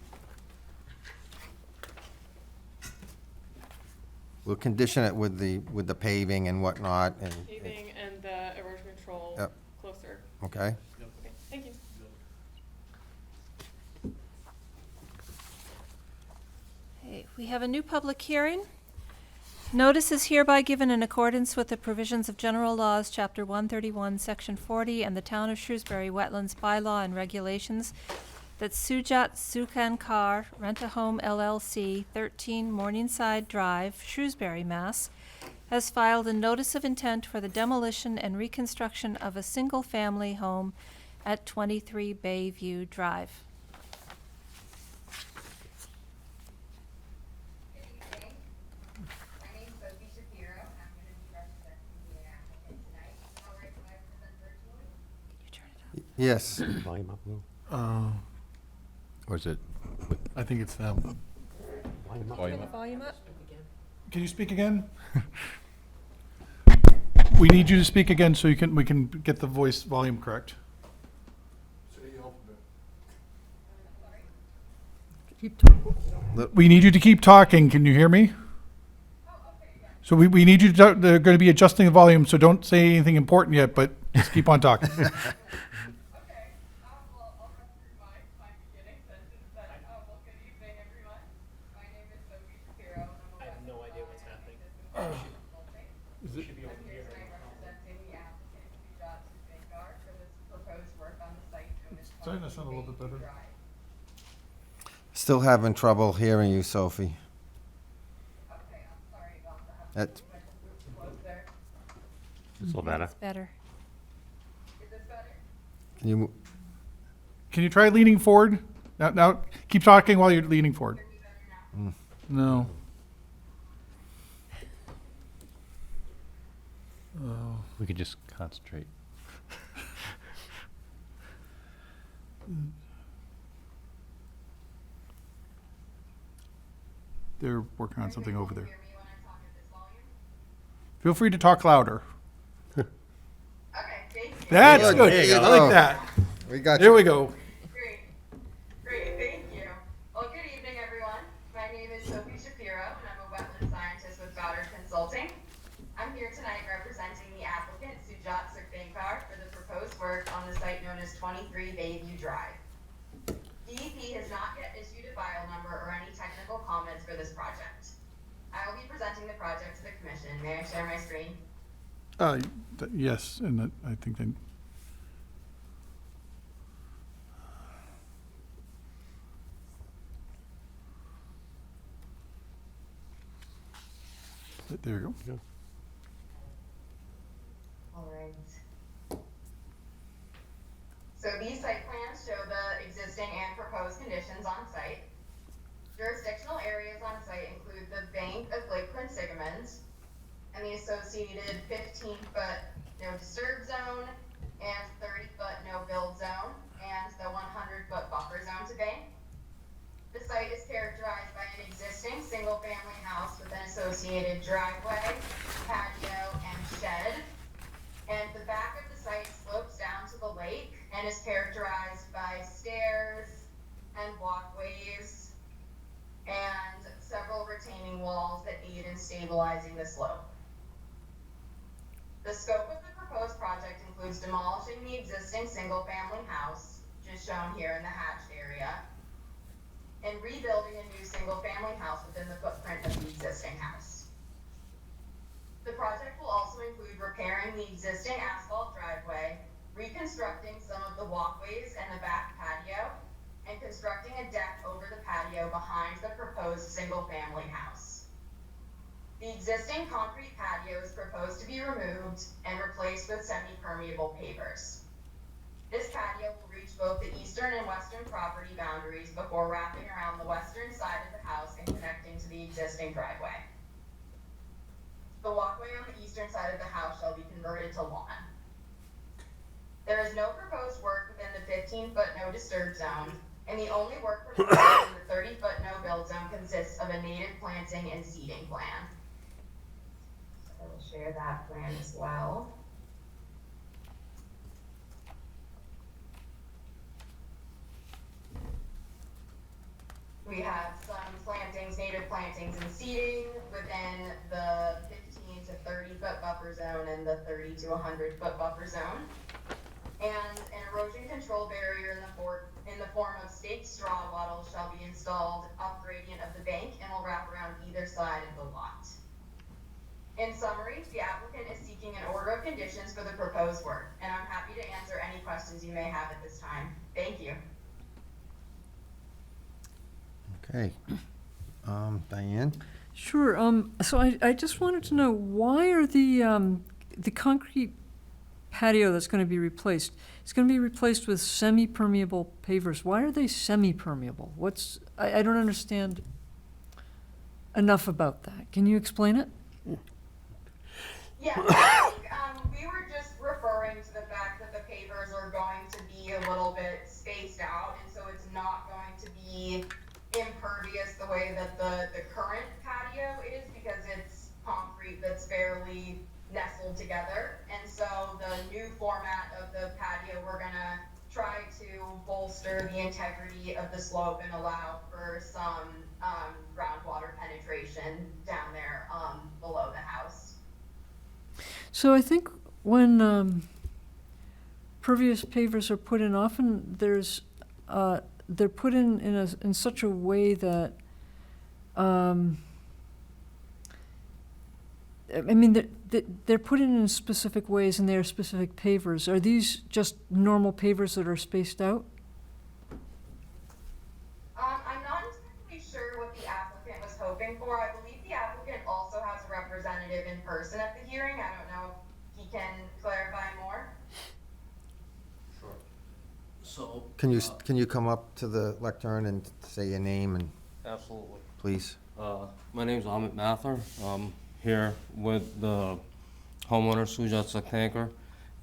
We'll condition it with the paving and whatnot, and, Paving and the erosion control Yep. closer. okay? Okay, thank you. Okay, we have a new public hearing. Notice is hereby given in accordance with the provisions of General Laws, Chapter 131, Section 40, and the Town of Shrewsbury Wetlands Bylaw and Regulations, that Sujat Sukankar Rent-A-Home LLC, 13 Morningside Drive, Shrewsbury, Mass., has filed a notice of intent for the demolition and reconstruction of a single-family home at 23 Bayview Drive. Good evening. My name's Sophie Shapiro. I'm going to be representing the applicant tonight. All right, can I present virtually? You turn it on. Yes, Volume up, Will. Or is it? I think it's them. Volume up. Volume up? Volume up? Can you speak again? We need you to speak again so we can get the voice volume correct. Keep talking. We need you to keep talking. Can you hear me? So we need you to, they're going to be adjusting the volume, so don't say anything important yet, but just keep on talking. Okay. Well, I'll run through my beginning sentence then. Well, good evening, everyone. My name is Sophie Shapiro, and I'm a I have no idea what's happening. I'm here tonight representing the applicant, Sujat Sukankar, for this proposed work on the site known as Starting to sound a little bit better. Drive. still having trouble hearing you, Sophie. Okay, I'm sorry about that. That's, Am I supposed to close there? It's a little better. It's better. Is this better? can you, Can you try leaning forward? Now, keep talking while you're leaning forward. Hear me better now? No. We could just concentrate. They're working on something over there. Hear me when I talk at this volume? Feel free to talk louder. Okay, thank you. That's Good, good. there you I go. like that. We got There you. we go. Great, thank you. Well, good evening, everyone. My name is Sophie Shapiro, and I'm a wetland scientist with Goddard Consulting. I'm here tonight representing the applicant, Sujat Sukhbankar, for the proposed work on the site known as 23 Bayview Drive. DEP has not yet issued a file number or any technical comments for this project. I will be presenting the project to the commission. May I share my screen? Yes, and that, I think they. There you go. All right. So these site plans show the existing and proposed conditions on site. Jurisdictional areas on site include the bank of Lake Quinsigamond and the associated 15-foot no disturb zone and 30-foot no build zone and the 100-foot buffer zone to bank. The site is characterized by an existing single-family house with an associated driveway, patio, and shed. And the back of the site slopes down to the lake and is characterized by stairs and walkways and several retaining walls that aid in stabilizing the slope. The scope of the proposed project includes demolishing the existing single-family house, just shown here in the hatched area, and rebuilding a new single-family house within the footprint of the existing house. The project will also include repairing the existing asphalt driveway, reconstructing some of the walkways and the back patio, and constructing a deck over the patio behind the proposed single-family house. The existing concrete patio is proposed to be removed and replaced with semi-permeable pavers. This patio will reach both the eastern and western property boundaries before wrapping around the western side of the house and connecting to the existing driveway. The walkway on the eastern side of the house shall be converted to lawn. There is no proposed work within the 15-foot no disturb zone, and the only work proposed in the 30-foot no build zone consists of a native planting and seeding plan. So I will share that plan as well. We have some plantings, native plantings and seeding within the 15 to 30-foot buffer zone and the 30 to 100-foot buffer zone. And an erosion control barrier in the form of staked straw wattles shall be installed up gradient of the bank and will wrap around either side of the lot. In summary, the applicant is seeking an order of conditions for the proposed work, and I'm happy to answer any questions you may have at this time. Thank you. Okay. Diane? Sure, so I just wanted to know, why are the concrete patio that's gonna be replaced, it's gonna be replaced with semi-permeable pavers. Why are they semi-permeable? I don't understand enough about that. Can you explain it? Yeah, I think we were just referring to the fact that the pavers are going to be a little bit spaced out, and so it's not going to be impervious the way that the current patio is, because it's concrete that's fairly nestled together. And so the new format of the patio, we're gonna try to bolster the integrity of the slope and allow for some groundwater penetration down there below the house. So I think when pervious pavers are put in, often they're put in such a way that I mean, they're put in specific ways and they're specific pavers. Are these just normal pavers that are spaced out? I'm not entirely sure what the applicant was hoping for. I believe the applicant also has a representative in person at the hearing. I don't know if he can clarify more. Sure. So. Can you come up to the lectern and say your name and, Absolutely. please? My name's Amit Mathur. I'm here with the homeowner Sujat Sukhbankar,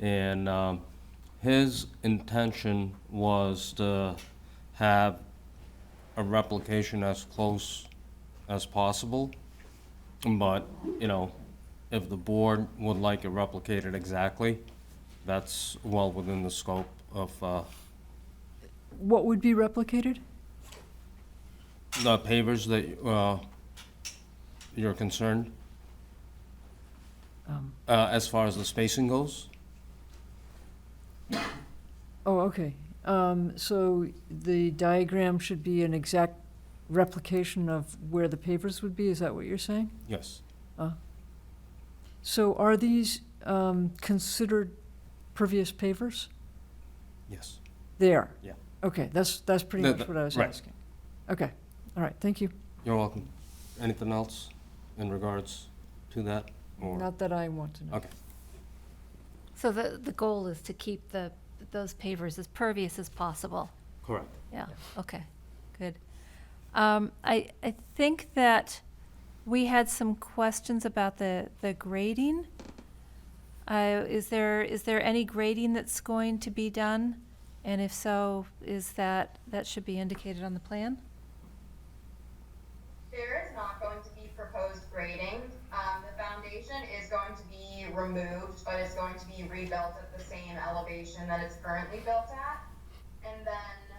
and his intention was to have a replication as close as possible. But, you know, if the board would like it replicated exactly, that's well within the scope of What would be replicated? the pavers that you're concerned. As far as the spacing goes, Oh, okay. So the diagram should be an exact replication of where the pavers would be, is that what you're saying? yes. So are these considered pervious pavers? Yes. They are? Yeah. Okay, that's pretty The- much the- what I was right. asking. Okay, all right, thank you. You're welcome. Anything else in regards to that? Or Not that I want to know. okay. So the goal is to keep those pavers as pervious as possible. Correct. Yeah, okay, good. I think that we had some questions about the grading. Is there any grading that's going to be done? And if so, that should be indicated on the plan? There is not going to be proposed grading. The foundation is going to be removed, but it's going to be rebuilt at the same elevation that it's currently built at. And then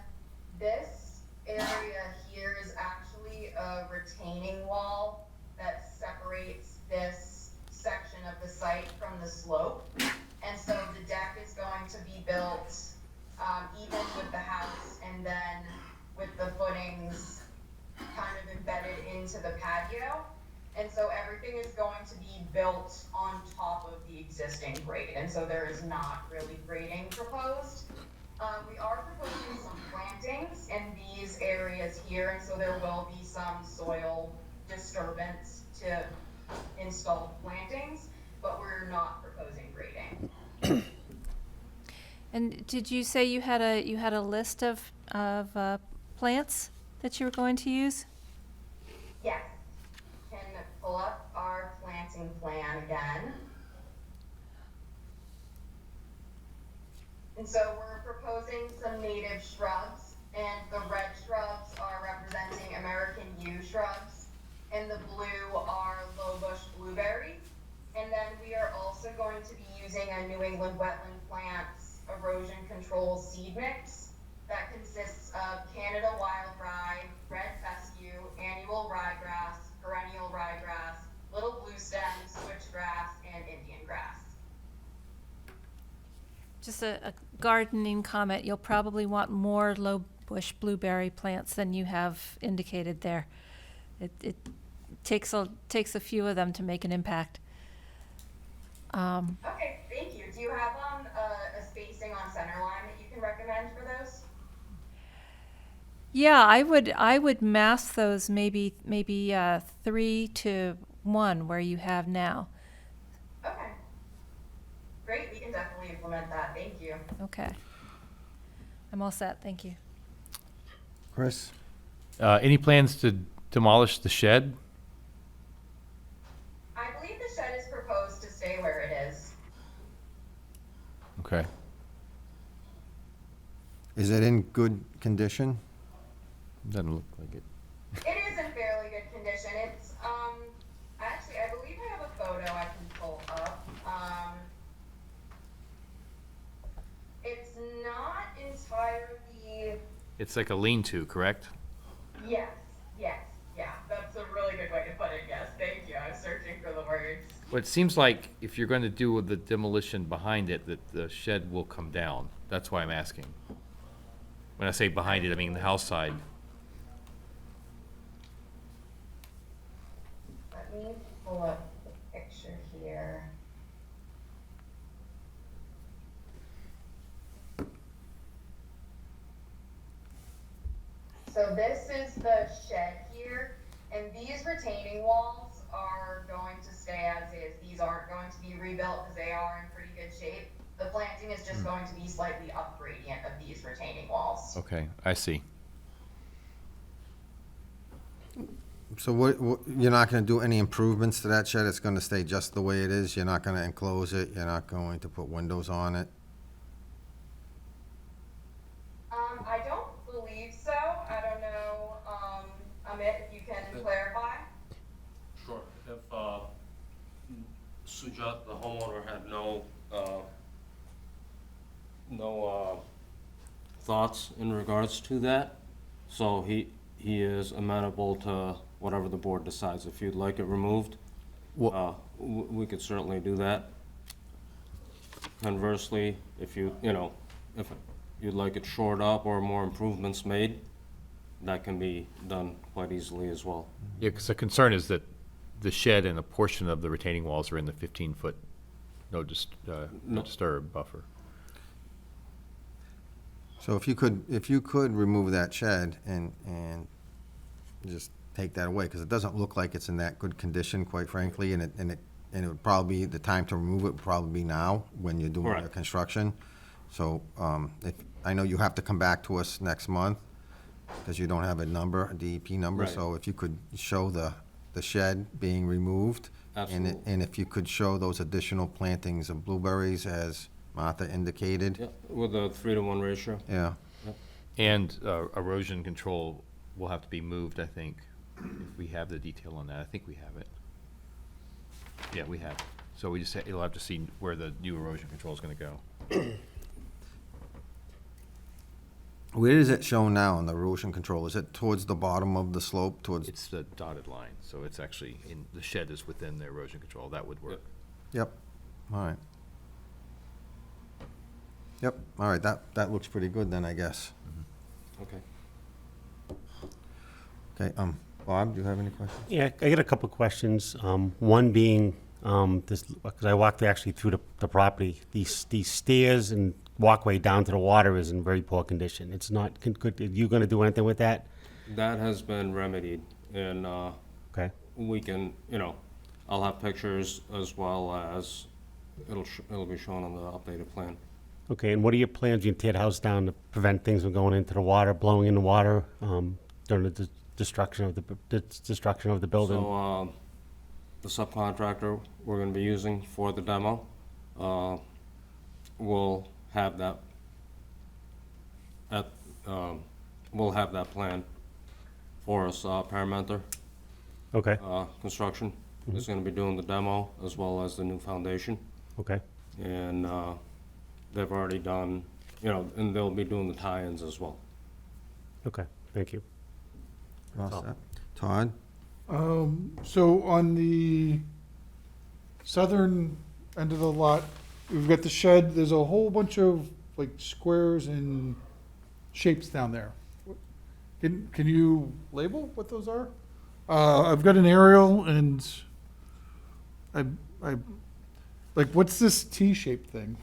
this area here is actually a retaining wall that separates this section of the site from the slope. And so the deck is going to be built even with the house, and then with the footings kind of embedded into the patio. And so everything is going to be built on top of the existing grade, and so there is not really grading proposed. We are proposing some plantings in these areas here, and so there will be some soil disturbance to install plantings, but we're not proposing grading. And did you say you had a list of plants that you were going to use? Yes. Can pull up our planting plan again. And so we're proposing some native shrubs, and the red shrubs are representing American yew shrubs, and the blue are low bush blueberry. And then we are also going to be using a New England wetland plants erosion control seed mix that consists of Canada wild rye, red fescue, annual ryegrass, perennial ryegrass, little blue stem, switchgrass, and Indian grass. Just a gardening comment, you'll probably want more low bush blueberry plants than you have indicated there. It takes a few of them to make an impact. Okay, thank you. Do you have a spacing on center line that you can recommend for those? Yeah, I would mass those maybe 3 to 1 where you have now. Okay. Great, we can definitely implement that. Thank you. Okay. I'm all set, thank you. Chris? Any plans to demolish the shed? I believe the shed is proposed to stay where it is. Okay. Is it in good condition? Doesn't look like it. It is in fairly good condition. It's, actually, I believe I have a photo I can pull up. It's not entirely, It's like a lean-to, correct? yes, yeah. That's a really good way to put it, yes. Thank you. I was searching for the words. Well, it seems like if you're going to do the demolition behind it, that the shed will come down. That's why I'm asking. When I say behind it, I mean the house side. Let me pull up the picture here. So this is the shed here, and these retaining walls are going to stay as is. These aren't going to be rebuilt because they are in pretty good shape. The planting is just going to be slightly up gradient of these retaining walls. Okay, I see. So what, you're not gonna do any improvements to that shed? It's gonna stay just the way it is? You're not gonna enclose it? You're not going to put windows on it? I don't believe so. I don't know, Amit, if you can clarify. the homeowner had no thoughts in regards to that. So he is amenable to whatever the board decides. If you'd like it removed, we could certainly do that. Conversely, if if you'd like it shored up or more improvements made, that can be done quite easily as well. Yeah, because the concern is that the shed and a portion of the retaining walls are in the 15-foot no disturb buffer. So if you could remove that shed and just take that away, because it doesn't look like it's in that good condition, quite frankly, and it would probably, the time to remove it would probably be now, when you're doing the Correct. construction. So, I know you have to come back to us next month, because you don't have a number, a DEP number, Right. so if you could show the shed being removed. Absolutely. And if you could show those additional plantings of blueberries, as Martha indicated. Yeah, with a 3-to-1 ratio. Yeah. And erosion control will have to be moved, I think, if we have the detail on that. I think we have it. Yeah, we have it. So you'll have to see where the new erosion control is going to go. Where is it shown now on the erosion control? Is it towards the bottom of the slope, towards? It's the dotted line, so it's actually the shed is within the erosion control. That would work. Yep, all right. Yep, all right, that looks pretty good then, I guess. Okay. Okay, Bob, do you have any questions? Yeah, I got a couple of questions. One being, this, because I walked actually through the property, these stairs and walkway down to the water is in very poor condition. It's not, are you gonna do anything with that? That has been remedied, and Okay, we can, I'll have pictures as well as it'll be shown on the updated plan. okay, and what are your plans? You tear the house down to prevent things from going into the water, blowing in the water, during the destruction of the building? So, the subcontractor we're gonna be using for the demo, will have that we'll have that plan for us. Paramenter Okay, Construction is gonna be doing the demo as well as the new foundation. okay, And they've already done, and they'll be doing the tie-ins as well. okay, thank you. All set. Todd? So on the southern end of the lot, we've got the shed, there's a whole bunch of like squares and shapes down there. Can you label what those are? I've got an aerial and I, like, what's this T-shaped thing?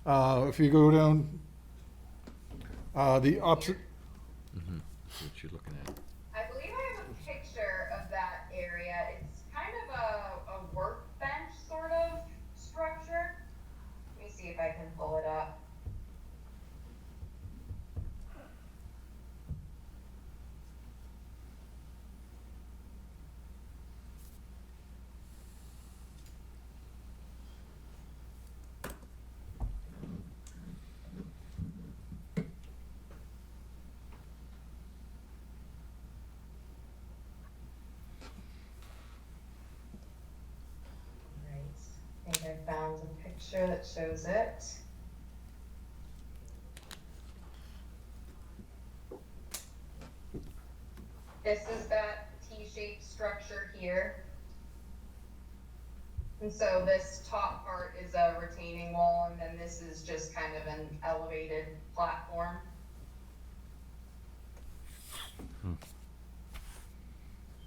If you go down, the opposite, That's what you're looking at. I believe I have a picture of that area. It's kind of a workbench sort of structure. Let me see if I can pull it up. I think I found a picture that shows it. This is that T-shaped structure here. And so this top part is a retaining wall, and then this is just kind of an elevated platform.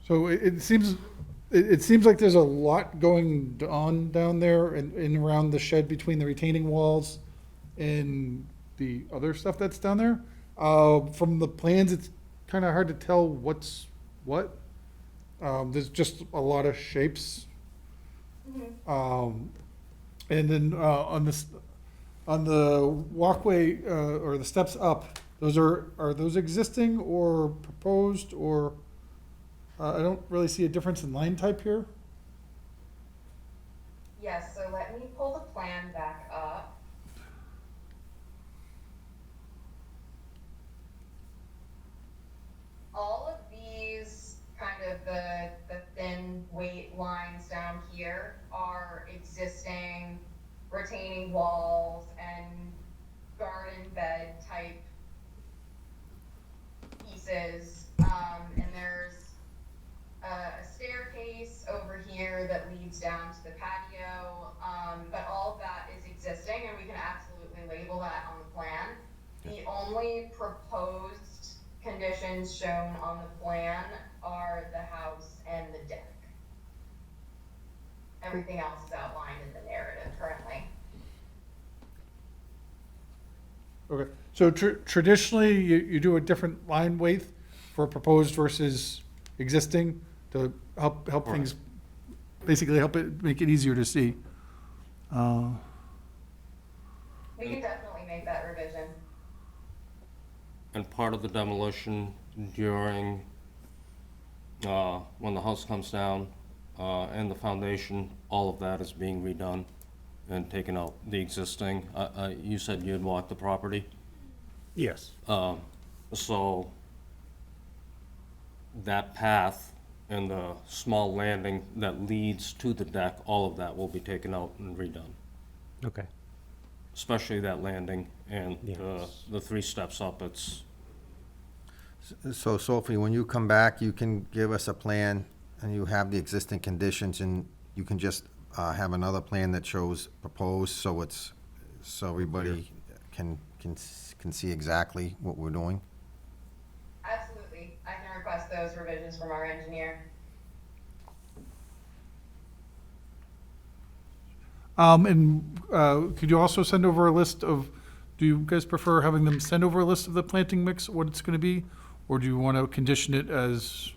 so it seems, it seems like there's a lot going on down there and around the shed between the retaining walls and the other stuff that's down there. From the plans, it's kind of hard to tell what's what. There's just a lot of shapes. And then on the walkway or the steps up, those are those existing or proposed, or I don't really see a difference in line type here. Yes, so let me pull the plan back up. All of these kind of the thin weight lines down here are retaining walls and garden bed type pieces. And there's a staircase over here that leads down to the patio, but all of that is existing, and we can absolutely label that on the plan. The only proposed conditions shown on the plan are the house and the deck. Everything else is outlined in the narrative currently. Okay, so traditionally, you do a different line weight for proposed versus existing to help things, basically help it, make it easier to see. We can definitely make that revision. And part of the demolition during, when the house comes down, and the foundation, all of that is being redone and taken out, the existing. You said you'd walk the property? Yes. So that path and the small landing that leads to the deck, all of that will be taken out and redone. Okay. Especially that landing and Yeah. the 3 steps up, it's, So Sophie, when you come back, you can give us a plan, and you have the existing conditions, and you can just have another plan that shows proposed, so it's, so everybody can see exactly what we're doing. Absolutely. I can request those revisions from our engineer. Could you also send over a list of, do you guys prefer having them send over a list of the planting mix, what it's gonna be? Or do you want to condition it as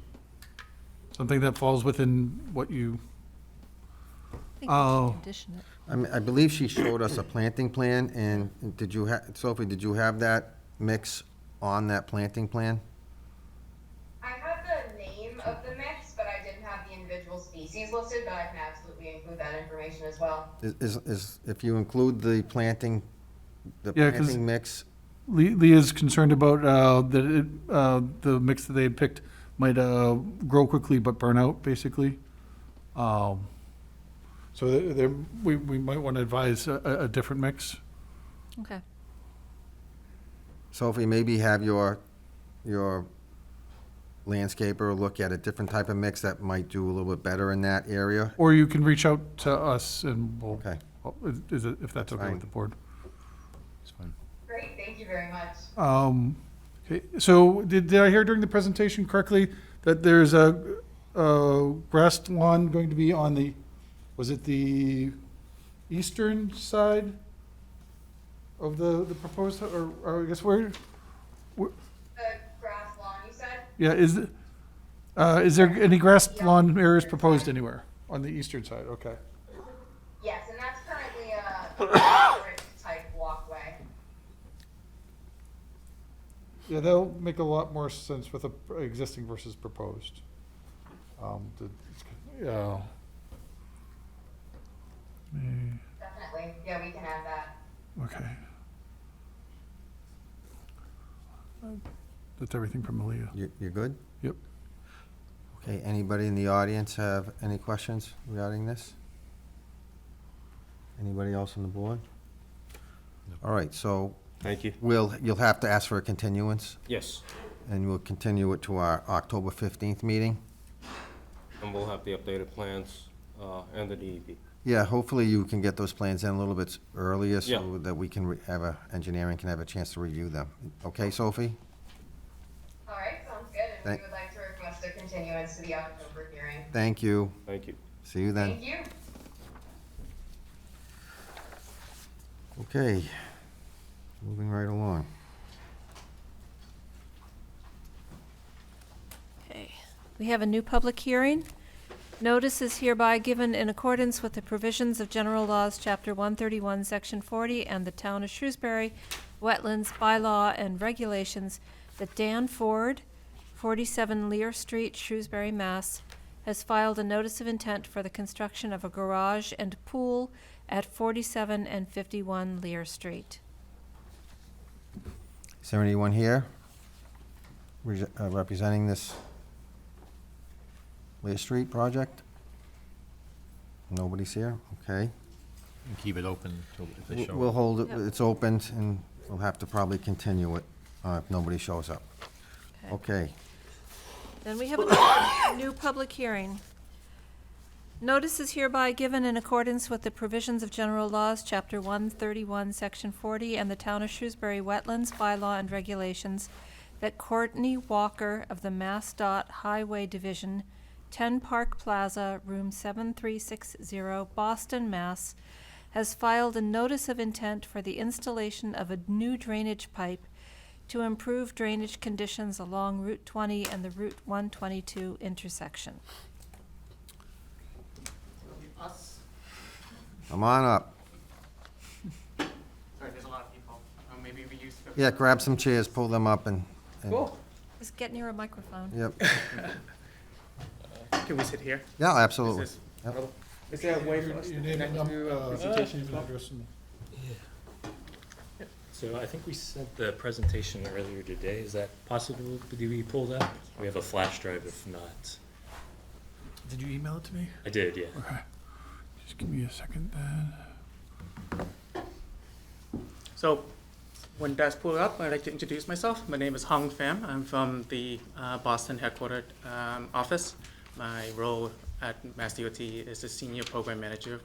something that falls within what you, I think we should condition it. I mean, I believe she showed us a planting plan, and did you Sophie, did you have that mix on that planting plan? I have the name of the mix, but I didn't have the individual species listed, but I can absolutely include that information as well. Is, if you include the planting, the Yeah, 'cause- planting mix, Leah's concerned about, the mix that they had picked might, grow quickly but burn out, basically. So we might want to advise a different mix. Okay. Sophie, maybe have your landscaper look at a different type of mix that might do a little bit better in that area. Or you can reach out to us and we'll, Okay. if that's okay Fine. with the board. It's fine. Great, thank you very much. Okay, so did I hear during the presentation correctly that there's a grass lawn going to be on the, was it the eastern side of the proposed, or I guess where, The grass lawn, you said? yeah, is there any grass lawn areas proposed anywhere on the eastern side? Okay. Yes, and that's currently a brick type walkway. Yeah, that'll make a lot more sense with the existing versus proposed. Yeah. Definitely, yeah, we can add that. Okay. That's everything from Malia. You're good? Yep. Okay, anybody in the audience have any questions regarding this? Anybody else on the board? All right, so thank you. you'll have to ask for a continuance, Yes. and we'll continue it to our October 15th meeting. And we'll have the updated plans, and the DEP. Yeah, hopefully you can get those plans in a little bit earlier so Yeah. that we can engineering can have a chance to review them. Okay, Sophie? All right, sounds good, and Thank- we would like to request a continuance to the October hearing. Thank you. Thank you. See you then. Thank you. Okay, moving right along. Okay. We have a new public hearing. Notice is hereby given in accordance with the provisions of General Laws, Chapter 131, Section 40, and the Town of Shrewsbury Wetlands Bylaw and Regulations that Dan Ford, 47 Lear Street, Shrewsbury, Mass., has filed a notice of intent for the construction of a garage and pool at 47 and 51 Lear Street. Is there anyone here representing this Lear Street project? Nobody's here? Okay. And keep it open till if they show up. We'll hold it, Yep. it's opened, and we'll have to probably continue it if nobody shows up. Okay. Then we have a new public hearing. Notice is hereby given in accordance with the provisions of General Laws, Chapter 131, Section 40, and the Town of Shrewsbury Wetlands Bylaw and Regulations, that Courtney Walker of the MassDOT Highway Division, 10 Park Plaza, Room 7360, Boston, Mass., has filed a notice of intent for the installation of a new drainage pipe to improve drainage conditions along Route 20 and the Route 122 intersection. Come on up. Sorry, there's a lot of people. Maybe we use. Yeah, grab some chairs, pull them up, and Cool. Just get near a microphone. Yep. Can we sit here? Yeah, absolutely. Is Yep. Is there a way for us to Your name and connect to presentation and address. So I think we sent the presentation earlier today. Is that possible to be pulled up? We have a flash drive if not. Did you email it to me? I did, yeah. Okay. Just give me a second then. So, when that's pulled up, I'd like to introduce myself. My name is Hong Pham. I'm from the Boston headquartered office. My role at MassDOT is a senior program manager,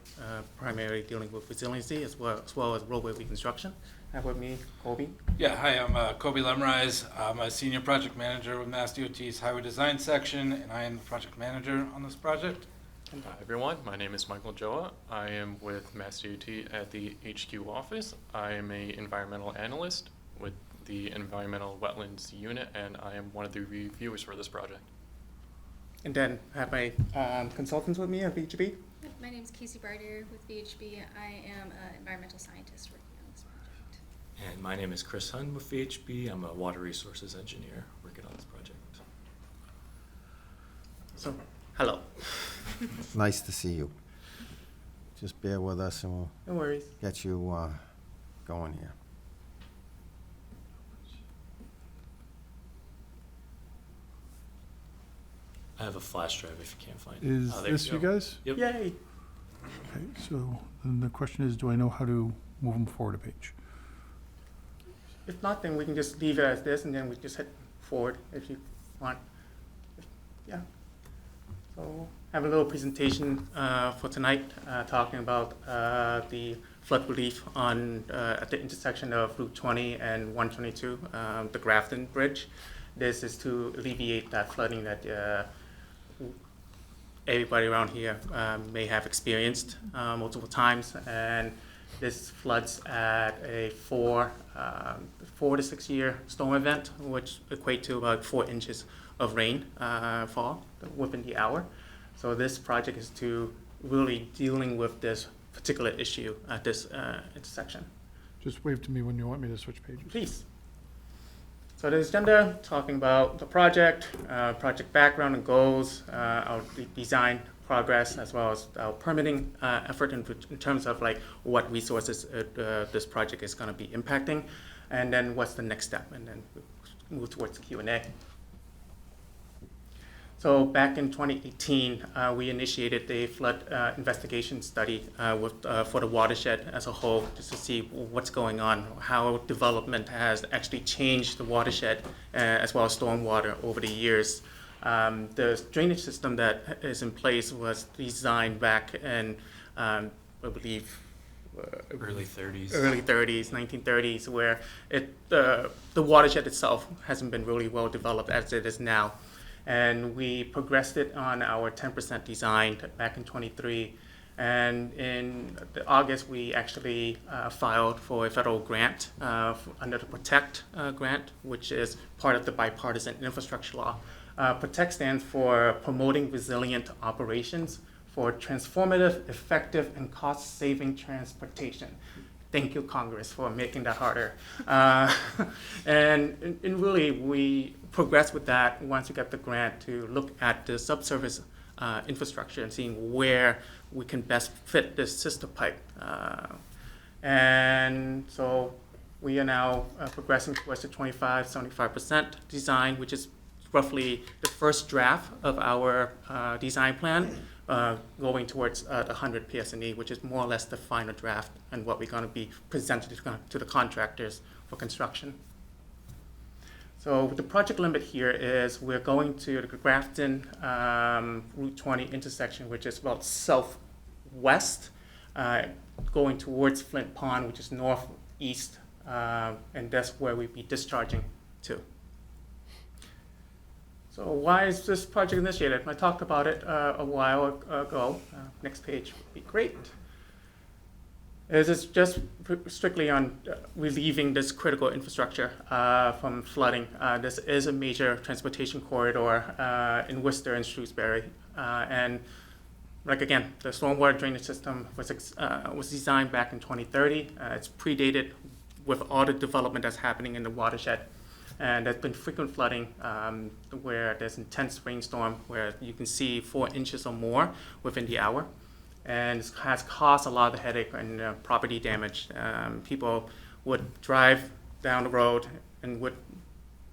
primarily dealing with resiliency as well as roadway reconstruction. I have with me Colby. Yeah, hi, I'm Kobe Lemrise. I'm a senior project manager with MassDOT's Highway Design Section, and I am the project manager on this project. Hi everyone, my name is Michael Joa. I am with MassDOT at the HQ office. I am a environmental analyst with the Environmental Wetlands Unit, and I am one of the reviewers for this project. And then I have my consultants with me at VHB. My name is Casey Bardier with VHB. I am an environmental scientist working on this project. And my name is Chris Hun with VHB. I'm a water resources engineer working on this project. So, hello. Nice to see you. Just bear with us and we'll No worries. get you going here. I have a flash drive if you can't find it. Is Oh, there this you go. guys? Yep. Yay. Okay, so then the question is, do I know how to move them forward a page? If not, then we can just leave it as this, and then we just hit forward if you want. Yeah. So I have a little presentation for tonight, talking about the flood relief on at the intersection of Route 20 and 122, the Grafton Bridge. This is to alleviate that flooding that everybody around here may have experienced multiple times, and this floods at a 4 to 6 year storm event, which equate to about 4 inches of rain fall within the hour. So this project is to really dealing with this particular issue at this intersection. Just wave to me when you want me to switch pages. Please. So the agenda, talking about the project, project background and goals, our design progress, as well as our permitting effort in terms of like what resources this project is going to be impacting, and then what's the next step, and then move towards the Q&A. So back in 2018, we initiated the flood investigation study for the watershed as a whole, just to see what's going on, how development has actually changed the watershed as well as stormwater over the years. The drainage system that is in place was designed back in, I believe, Early 30s. Early 30s, 1930s, where the watershed itself hasn't been really well developed as it is now. And we progressed it on our 10% design back in 23. And in August, we actually filed for a federal grant under the PROTECT grant, which is part of the bipartisan infrastructure law. PROTECT stands for Promoting Resilient Operations for Transformative, Effective, and Cost-Saving Transportation. Thank you, Congress, for making that harder. And really, we progressed with that once we got the grant to look at the subsurface infrastructure and seeing where we can best fit this sister pipe. And so we are now progressing towards the 75% design, which is roughly the first draft of our design plan. going towards the 100 PSNE, which is more or less the final draft and what we're going to be presented to the contractors for construction. So the project limit here is we're going to the Grafton Route 20 intersection, which is about southwest, going towards Flint Pond, which is northeast, and that's where we'd be discharging to. So why is this project initiated? I talked about it a while ago. Next page would be great. This is just strictly on relieving this critical infrastructure from flooding. This is a major transportation corridor in Worcester and Shrewsbury. And like again, the stormwater drainage system was designed back in 2030. It's predated with all the development that's happening in the watershed. And there's been frequent flooding where there's intense rainstorm where you can see 4 inches or more within the hour. And it has caused a lot of headache and property damage. People would drive down the road and would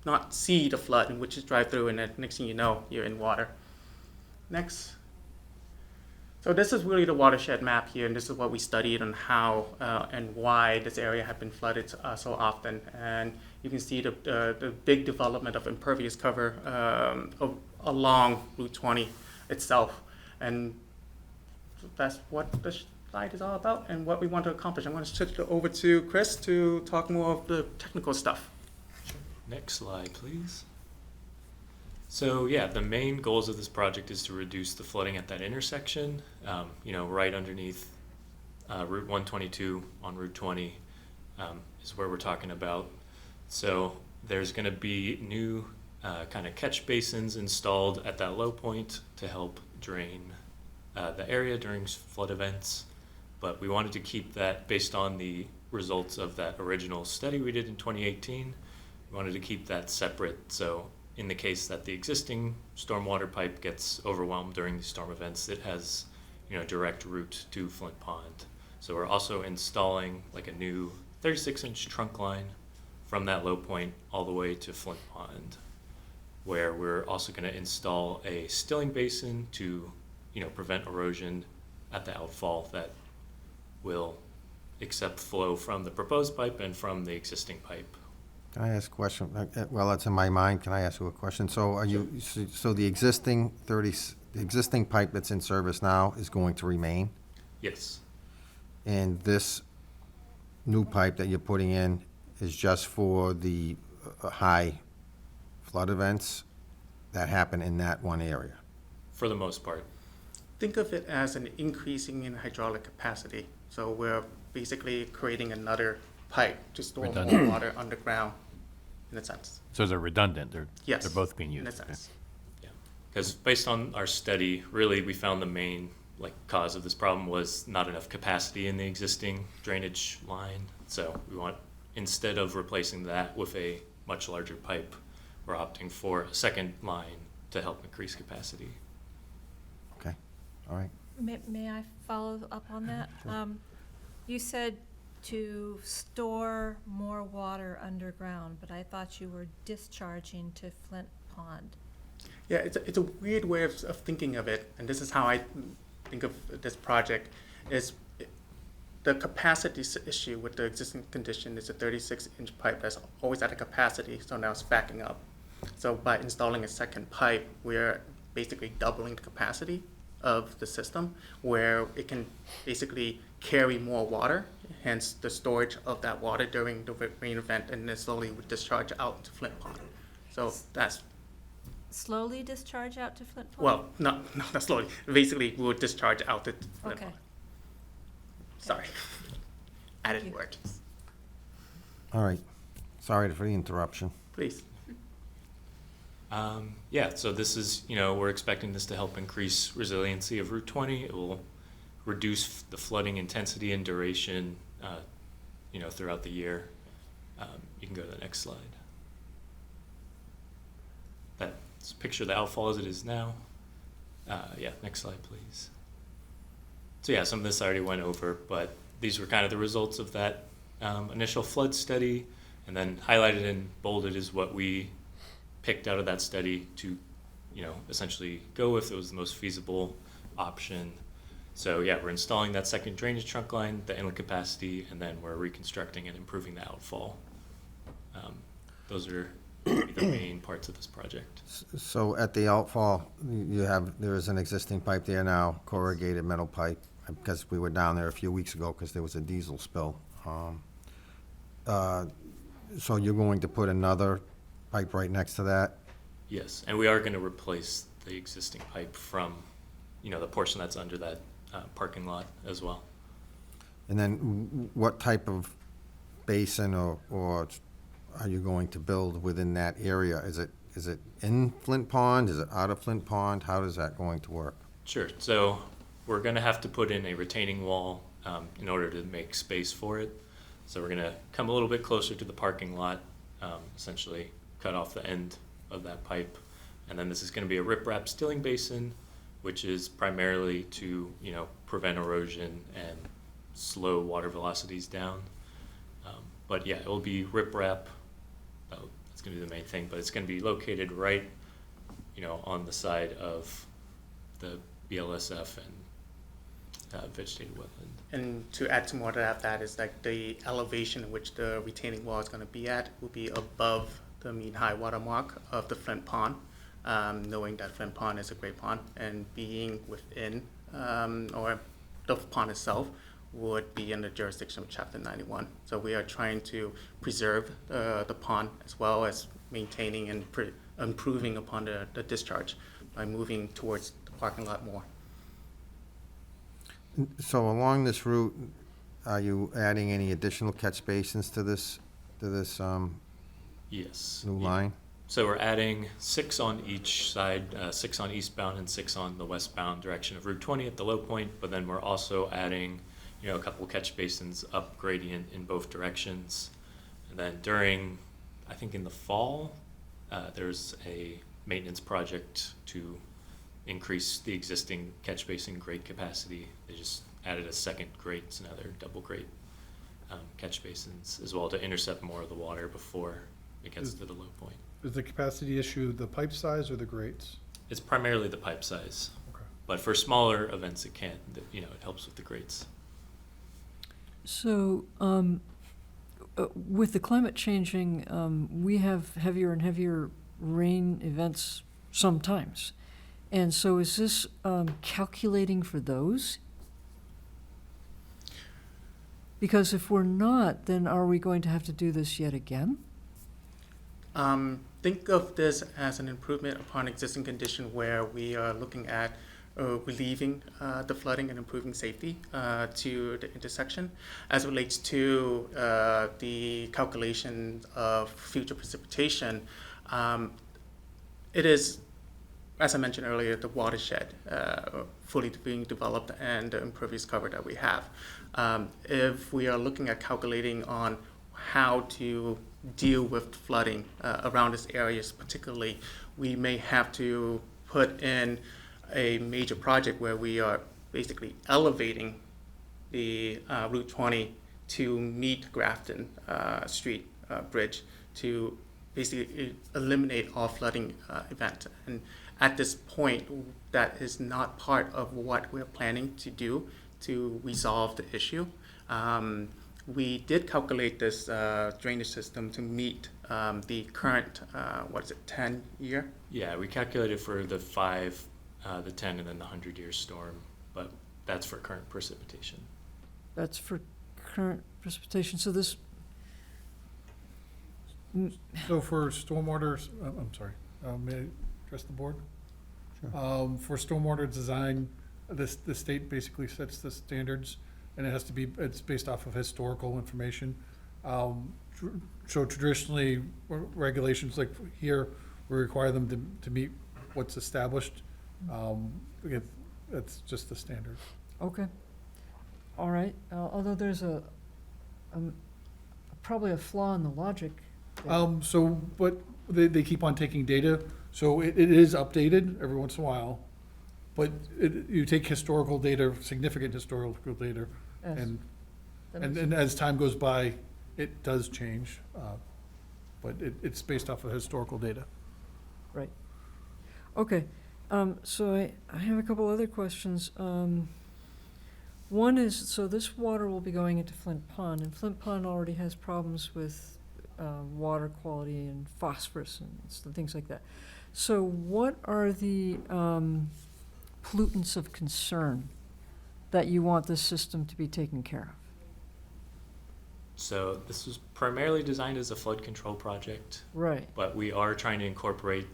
not see the flood and would just drive through, and then next thing you know, you're in water. Next. So this is really the watershed map here, and this is what we studied on how and why this area had been flooded so often. And you can see the big development of impervious cover along Route 20 itself. And that's what this slide is all about and what we want to accomplish. I'm going to switch it over to Chris to talk more of the technical stuff. Next slide, please. So yeah, the main goals of this project is to reduce the flooding at that intersection, right underneath Route 122 on Route 20 is where we're talking about. So there's going to be new kind of catch basins installed at that low point to help drain the area during flood events, but we wanted to keep that based on the results of that original study we did in 2018. We wanted to keep that separate, so in the case that the existing stormwater pipe gets overwhelmed during these storm events, it has direct route to Flint Pond. So we're also installing like a new 36-inch trunk line from that low point all the way to Flint Pond, where we're also going to install a stilling basin to prevent erosion at the outfall that will accept flow from the proposed pipe and from the existing pipe. Can I ask a question? Well, that's in my mind. Can I ask you a question? So so the existing pipe that's in service now is going to remain? Yes. And this new pipe that you're putting in is just for the high flood events that happen in that one area? For the most part. Think of it as an increasing in hydraulic capacity. So we're basically creating another pipe to store more water underground, in a sense. So they're redundant. Yes, they're both being used. in a sense. Yeah, because based on our study, really we found the main cause of this problem was not enough capacity in the existing drainage line. So we want, instead of replacing that with a much larger pipe, we're opting for a second line to help increase capacity. Okay, all right. May I follow up on that? You said to store more water underground, but I thought you were discharging to Flint Pond. Yeah, it's a weird way of thinking of it, and this is how I think of this project, is the capacity issue with the existing condition is a 36-inch pipe that's always at a capacity, so now it's backing up. So by installing a second pipe, we're basically doubling the capacity of the system, where it can basically carry more water, hence the storage of that water during the rain event, and then slowly would discharge out to Flint Pond. So that's... Slowly discharge out to Flint Pond? Well, not slowly. Basically, we would discharge out to Flint Okay. Pond. Sorry. Added words. All right. Sorry for the interruption. Please. Yeah, so this is, we're expecting this to help increase resiliency of Route 20. It will reduce the flooding intensity and duration, throughout the year. You can go to the next slide. That's a picture of the outfall as it is now. Yeah, next slide, please. So yeah, some of this I already went over, but these were kind of the results of that initial flood study, and then highlighted and bolded is what we picked out of that study to, essentially go with. It was the most feasible option. So yeah, we're installing that second drainage trunk line, the inlet capacity, and then we're reconstructing and improving the outfall. Those are the main parts of this project. So at the outfall, there is an existing pipe there now, corrugated metal pipe, because we were down there a few weeks ago because there was a diesel spill. So you're going to put another pipe right next to that? Yes, and we are going to replace the existing pipe from, the portion that's under that parking lot as well. And then what type of basin or are you going to build within that area? Is it in Flint Pond? Is it out of Flint Pond? How is that going to work? Sure. So we're going to have to put in a retaining wall in order to make space for it. So we're going to come a little bit closer to the parking lot, essentially cut off the end of that pipe. And then this is going to be a riprap stilling basin, which is primarily to, prevent erosion and slow water velocities down. But yeah, it will be riprap. It's going to be the main thing, but it's going to be located right, on the side of the BLSF and vegetated wetland. And to add some more to that is like the elevation in which the retaining wall is going to be at will be above the mean high water mark of the Flint Pond, knowing that Flint Pond is a great pond, and being within or the pond itself would be in the jurisdiction of Chapter 91. So we are trying to preserve the pond as well as maintaining and improving upon the discharge by moving towards the parking lot more. So along this route, are you adding any additional catch basins to this Yes. new line? So we're adding 6 on each side, 6 on eastbound and 6 on the westbound direction of Route 20 at the low point, but then we're also adding, a couple catch basins up gradient in both directions. And then during, I think in the fall, there's a maintenance project to increase the existing catch basin grate capacity. They just added a second grate, so now they're double grate catch basins as well to intercept more of the water before it gets to the low point. Is the capacity issue the pipe size or the grates? It's primarily the pipe size, Okay. but for smaller events, it helps with the grates. So, with the climate changing, we have heavier and heavier rain events sometimes. And so is this calculating for those? Because if we're not, then are we going to have to do this yet again? Think of this as an improvement upon existing condition where we are looking at relieving the flooding and improving safety to the intersection. As it relates to the calculation of future precipitation, it is, as I mentioned earlier, the watershed fully being developed and the impervious cover that we have. If we are looking at calculating on how to deal with flooding around this area particularly, we may have to put in a major project where we are basically elevating the Route 20 to meet Grafton Street Bridge to basically eliminate all flooding events. And at this point, that is not part of what we're planning to do to resolve the issue. We did calculate this drainage system to meet the current, 10-year? Yeah, we calculated for the 5, the 10, and then the 100-year storm, but that's for current precipitation. That's for current precipitation, so this... So for stormwater, I'm sorry, may I address the board? Sure. For stormwater design, the state basically sets the standards, and it has to be, it's based off of historical information. So traditionally, regulations like here, we require them to meet what's established. Again, that's just the standard. Okay. All right, although there's probably a flaw in the logic. But they keep on taking data, so it is updated every once in a while. But you take historical data, significant historical data, Yes. and as time goes by, it does change. But it's based off of historical data. Right. Okay. So I have a couple other questions. One is, so this water will be going into Flint Pond, and Flint Pond already has problems with water quality and phosphorus and things like that. So what are the pollutants of concern that you want this system to be taking care of? So this was primarily designed as a flood control project. Right. But we are trying to incorporate,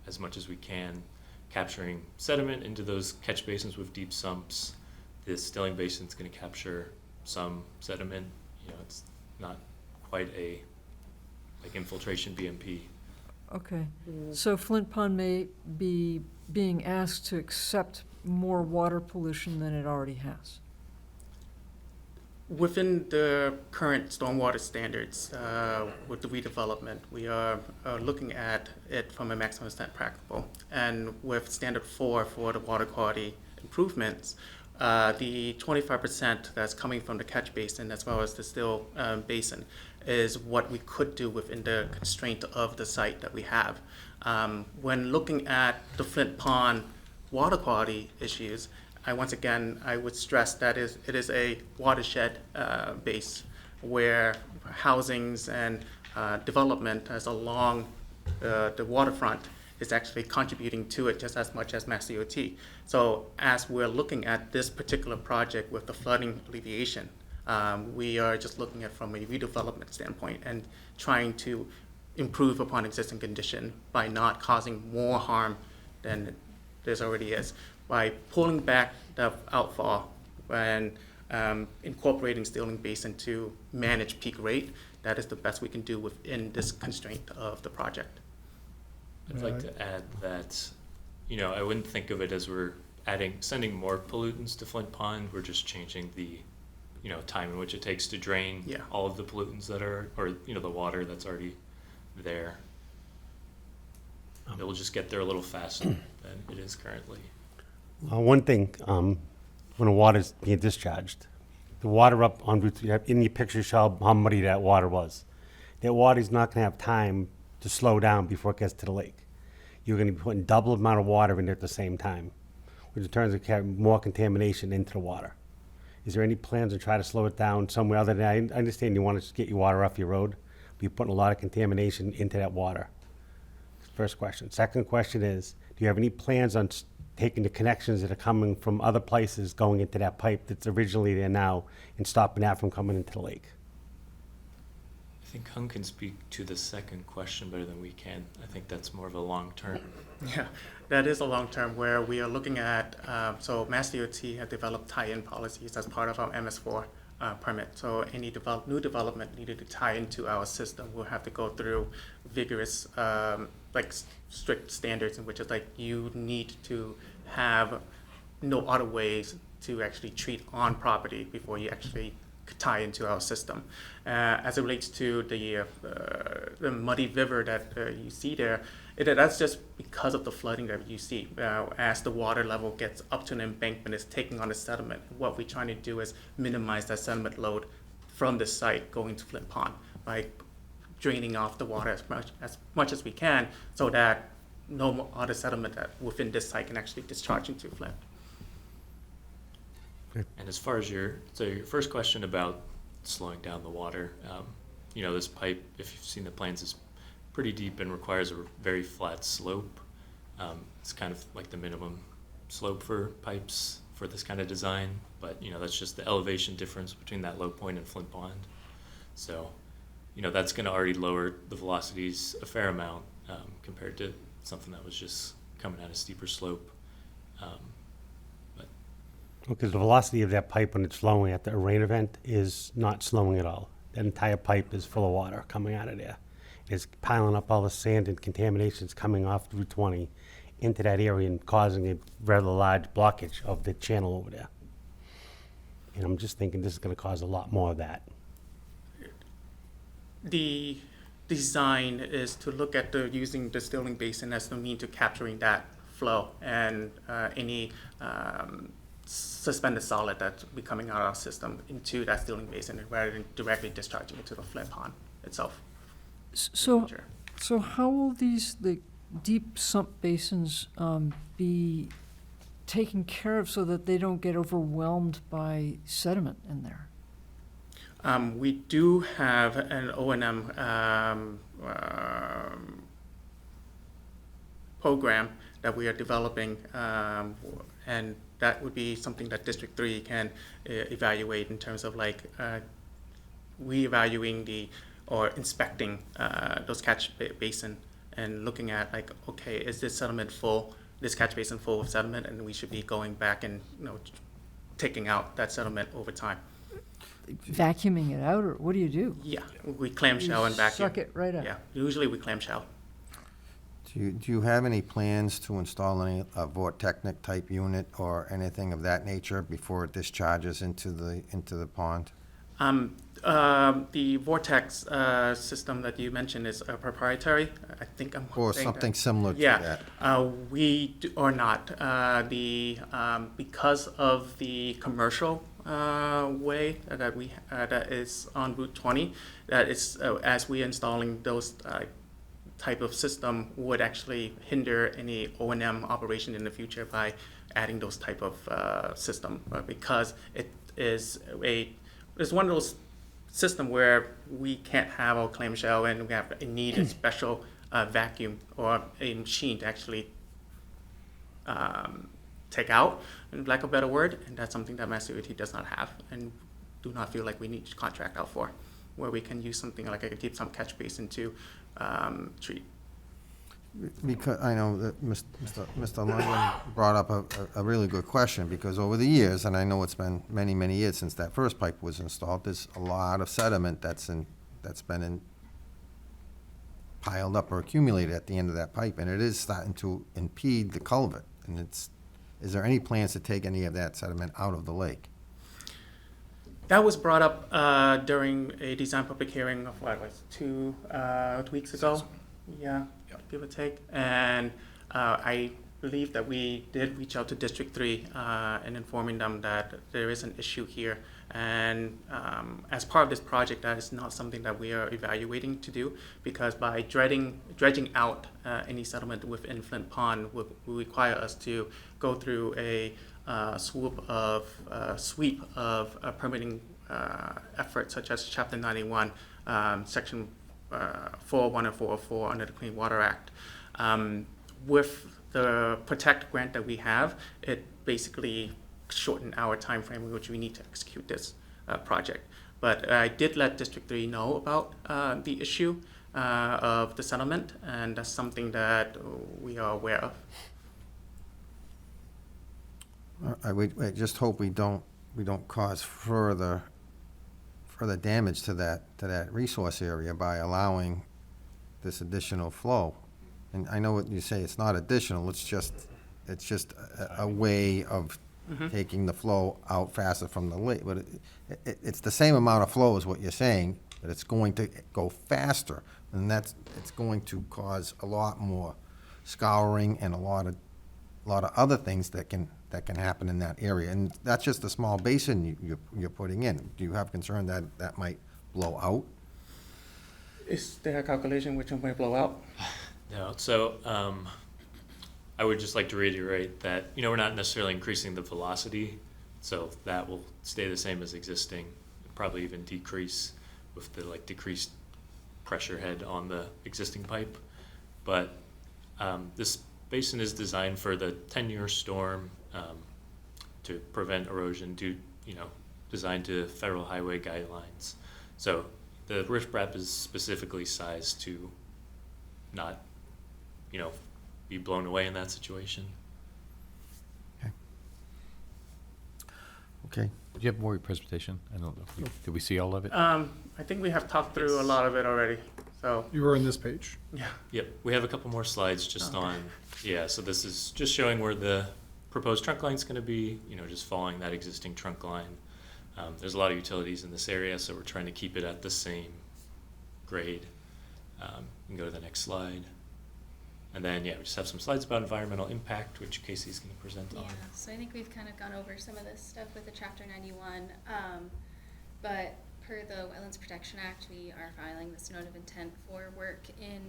as much as we can, capturing sediment into those catch basins with deep sumps. The stilling basin's going to capture some sediment. It's not quite a infiltration BMP. Okay, so Flint Pond may be being asked to accept more water pollution than it already has. Within the current stormwater standards with the redevelopment, we are looking at it from a maximum extent practicable. And with standard 4 for the water quality improvements, the 25% that's coming from the catch basin as well as the still basin is what we could do within the constraint of the site that we have. When looking at the Flint Pond water quality issues, I would stress that it is a watershed base where housings and development as along the waterfront is actually contributing to it just as much as Mass DOT. So as we're looking at this particular project with the flooding alleviation, we are just looking at it from a redevelopment standpoint and trying to improve upon existing condition by not causing more harm than there already is. By pulling back the outfall and incorporating stilling basin to manage peak rate, that is the best we can do within this constraint of the project. I'd like to add that, I wouldn't think of it as we're sending more pollutants to Flint Pond. We're just changing the, time in which it takes to drain all of the pollutants that are, or, the water that's already there. It will just get there a little faster than it is currently. One thing, when the water's being discharged, the water up on Route 3, in your picture show how muddy that water was. That water's not going to have time to slow down before it gets to the lake. You're going to be putting double the amount of water in there at the same time, which in turns to carry more contamination into the water. Is there any plans to try to slow it down somewhere other than, I understand you want to get your water off your road, but you're putting a lot of contamination into that water. First question. Second question is, do you have any plans on taking the connections that are coming from other places going into that pipe that's originally there now and stopping that from coming into the lake? I think Hung can speak to the second question better than we can. I think that's more of a long-term. Yeah, that is a long-term where we are looking at, so Mass DOT have developed tie-in policies as part of our MS4 permit. So any new development needed to tie into our system will have to go through vigorous, strict standards in which is you need to have no other ways to actually treat on property before you actually tie into our system. As it relates to the muddy river that you see there, that's just because of the flooding that you see. As the water level gets up to an embankment, it's taking on the sediment. What we're trying to do is minimize that sediment load from the site going to Flint Pond by draining off the water as much as we can so that no other sediment that within this site can actually discharge into Flint. And as far as your first question about slowing down the water, this pipe, if you've seen the plans, is pretty deep and requires a very flat slope. It's kind of like the minimum slope for pipes for this kind of design, but that's just the elevation difference between that low point and Flint Pond. So, that's going to already lower the velocities a fair amount compared to something that was just coming at a steeper slope. Because the velocity of that pipe when it's flowing at the rain event is not slowing at all. That entire pipe is full of water coming out of there. It's piling up all the sand and contaminations coming off Route 20 into that area and causing a rather large blockage of the channel over there. And I'm just thinking this is going to cause a lot more of that. The design is to look at using the stilling basin as the mean to capturing that flow and any suspended solid that's be coming out of our system into that stilling basin rather than directly discharging into the Flint Pond itself. So how will the deep sump basins be taken care of so that they don't get overwhelmed by sediment in there? We do have an O&M program that we are developing, and that would be something that District 3 can evaluate in terms of like reevaluating or inspecting those catch basin and looking at like, okay, is this sediment full, this catch basin full of sediment, and we should be going back and, you know, taking out that sediment over time. Vacuuming it out, or what do you do? Yeah, we clamshell and vacuum. Suck it right out? Yeah, usually we clamshell. Do you have any plans to install a vortechnic type unit or anything of that nature before it discharges into the pond? The vortex system that you mentioned is proprietary. I think I'm Or saying something that. similar to Yeah, that? we are not. Because of the commercial way that is on Route 20, that is as we are installing those type of system would actually hinder any O&M operation in the future by adding those type of system, because it is it's one of those system where we can't have a clamshell and we need a special vacuum or a machine to actually take out, in lack of a better word, and that's something that Mass DOT does not have and do not feel like we need to contract out for, where we can use something like a deep sump catch basin to treat. Because I know that Mr. Lundgren brought up a really good question, because over the years, and I know it's been many, many years since that first pipe was installed, there's a lot of sediment that's been piled up or accumulated at the end of that pipe, and it is starting to impede the culvert. And is there any plans to take any of that sediment out of the lake? That was brought up during a design public hearing of what was 2 weeks ago. Yeah, give or take. And I believe that we did reach out to District 3 and informing them that there is an issue here. And as part of this project, that is not something that we are evaluating to do, because by dredging out any settlement within Flint Pond will require us to go through a sweep of permitting efforts, such as Chapter 91, Section 401 and 404 under the Clean Water Act. With the Protect grant that we have, it basically shortened our time frame in which we need to execute this project. But I did let District 3 know about the issue of the settlement, and that's something that we are aware of. I just hope we don't cause further damage to that resource area by allowing this additional flow. And I know what you say, it's not additional, it's just a way of taking the flow out faster from the lake. But it's the same amount of flow as what you're saying, but it's going to go faster, and it's going to cause a lot more scouring and a lot of other things that can happen in that area. And that's just a small basin you're putting in. Do you have concern that might blow out? Is there a calculation which one might blow out? No, so I would just like to reiterate that, we're not necessarily increasing the velocity, so that will stay the same as existing, probably even decrease with the decreased pressure head on the existing pipe. But this basin is designed for the 10-year storm to prevent erosion, designed to federal highway guidelines. So the riprap is specifically sized to not, be blown away in that situation. Okay. Do you have more presentation? I don't know. Did we see all of it? I think we have talked through a lot of it already. So You were on this page. yeah. Yep, we have a couple more slides just Okay. so this is just showing where the proposed trunk line is going to be, just following that existing trunk line. There's a lot of utilities in this area, so we're trying to keep it at the same grade. You can go to the next slide. And then, we just have some slides about environmental impact, which Casey's going to present on. Yeah, so I think we've kind of gone over some of this stuff with the Chapter 91, but per the Wetlands Protection Act, we are filing this note of intent for work in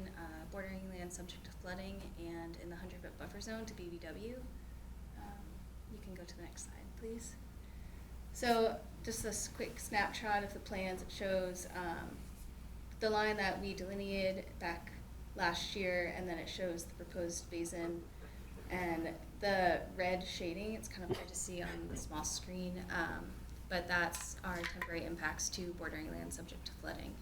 bordering land subject to flooding and in the 100-foot buffer zone to BVW. You can go to the next slide, please. So just this quick snapshot of the plans. It shows the line that we delineated back last year, and then it shows the proposed basin. And the red shading, it's kind of hard to see on the small screen, but that's our temporary impacts to bordering land subject to flooding.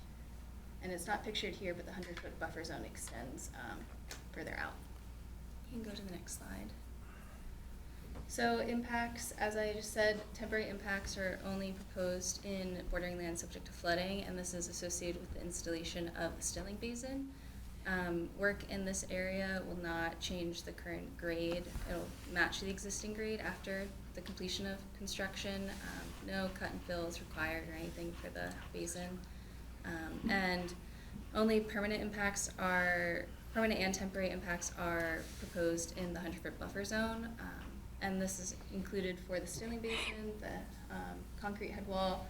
And it's not pictured here, but the 100-foot buffer zone extends further out. You can go to the next slide. So impacts, as I just said, temporary impacts are only proposed in bordering land subject to flooding, and this is associated with the installation of a stilling basin. Work in this area will not change the current grade. It'll match the existing grade after the completion of construction. No cut and fill is required or anything for the basin. And only permanent and temporary impacts are proposed in the 100-foot buffer zone. And this is included for the stilling basin, the concrete head wall,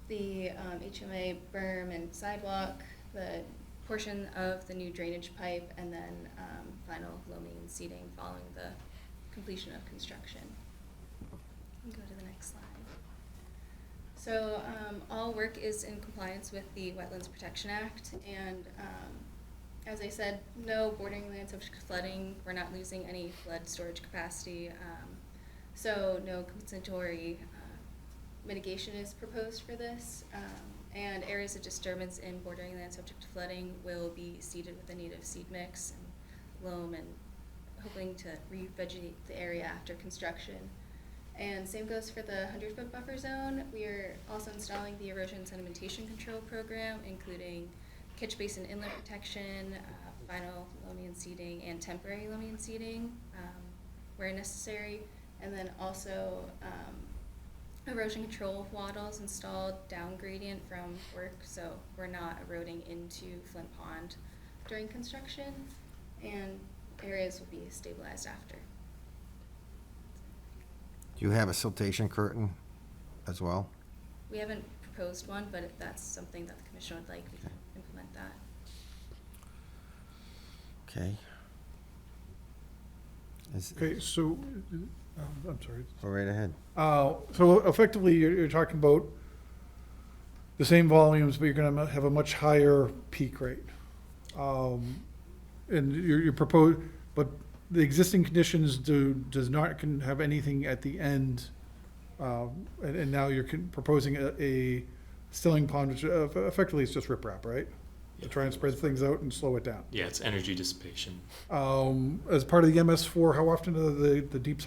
the HMA berm and sidewalk, the portion of the new drainage pipe, and then final loaming and seeding following the completion of construction. You can go to the next slide. So all work is in compliance with the Wetlands Protection Act, and as I said, no bordering land subject to flooding. We're not losing any flood storage capacity, so no compensatory mitigation is proposed for this. And areas of disturbance in bordering land subject to flooding will be seeded with a native seed mix and loam, and hoping to revegetate the area after construction. And same goes for the 100-foot buffer zone. We are also installing the erosion sedimentation control program, including catch basin inlet protection, final loaming and seeding, and temporary loaming and seeding where necessary. And then also erosion control wattles installed down gradient from work, so we're not eroding into Flint Pond during construction, and areas will be stabilized after. Do you have a siltation curtain as well? We haven't proposed one, but if that's something that the commission would like, we can implement that. Okay. Okay, so, I'm sorry. Go right ahead. So effectively, you're talking about the same volumes, but you're gonna have a much higher peak rate. And you're but the existing conditions does not have anything at the end. And now you're proposing a stilling pond, which effectively is just riprap, right? To try and spread things out and slow it down. Yeah, it's energy dissipation. As part of the MS4, how often are the deep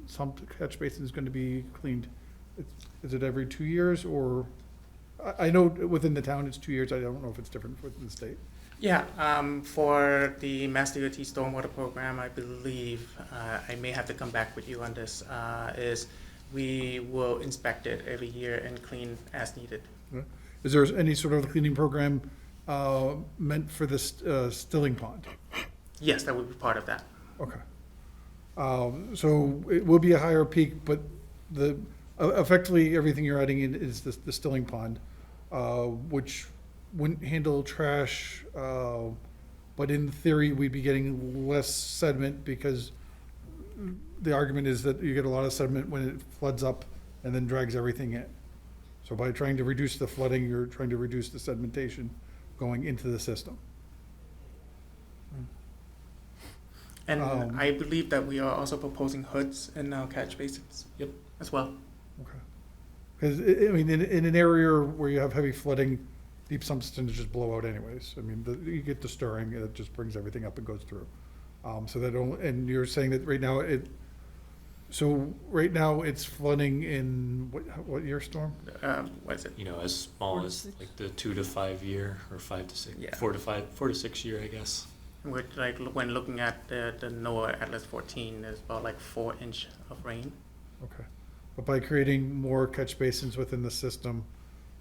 sump catch basin is going to be cleaned? Is it every 2 years, or I know within the town it's 2 years. I don't know if it's different within the state. Yeah, for the Mass DOT stormwater program, I believe, I may have to come back with you on this, is we will inspect it every year and clean as needed. Is there any sort of cleaning program meant for this stilling pond? Yes, that would be part of that. Okay. So it will be a higher peak, but effectively everything you're adding in is the stilling pond, which wouldn't handle trash, but in theory we'd be getting less sediment, because the argument is that you get a lot of sediment when it floods up and then drags everything in. So by trying to reduce the flooding, you're trying to reduce the sedimentation going into the system. And I believe that we are also proposing hoods in our catch basins. Yep. As well. Okay. Because, I mean, in an area where you have heavy flooding, deep sumps tend to just blow out anyways. I mean, you get the stirring, it just brings everything up and goes through. So that only, and you're saying that right now right now it's flooding in what year storm? What is it? You know, as small as like the 2 to 5 year, or 5 to 6, Yeah. 4 to 6 year, I guess. With like when looking at the NOAA Atlas 14, there's about like 4 inches of rain. Okay. But by creating more catch basins within the system,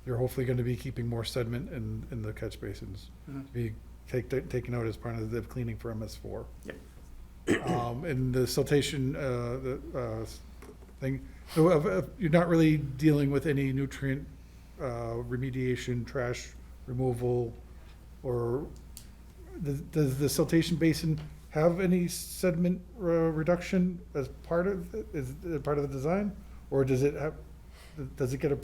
you're hopefully going to be keeping more sediment in the catch basins. Mhm. To be taken out as part of the cleaning for MS4. Yep. And the siltation thing, so you're not really dealing with any nutrient remediation, trash removal, or does the siltation basin have any sediment reduction as part of, is it part of the design? Or does it have, does it get or,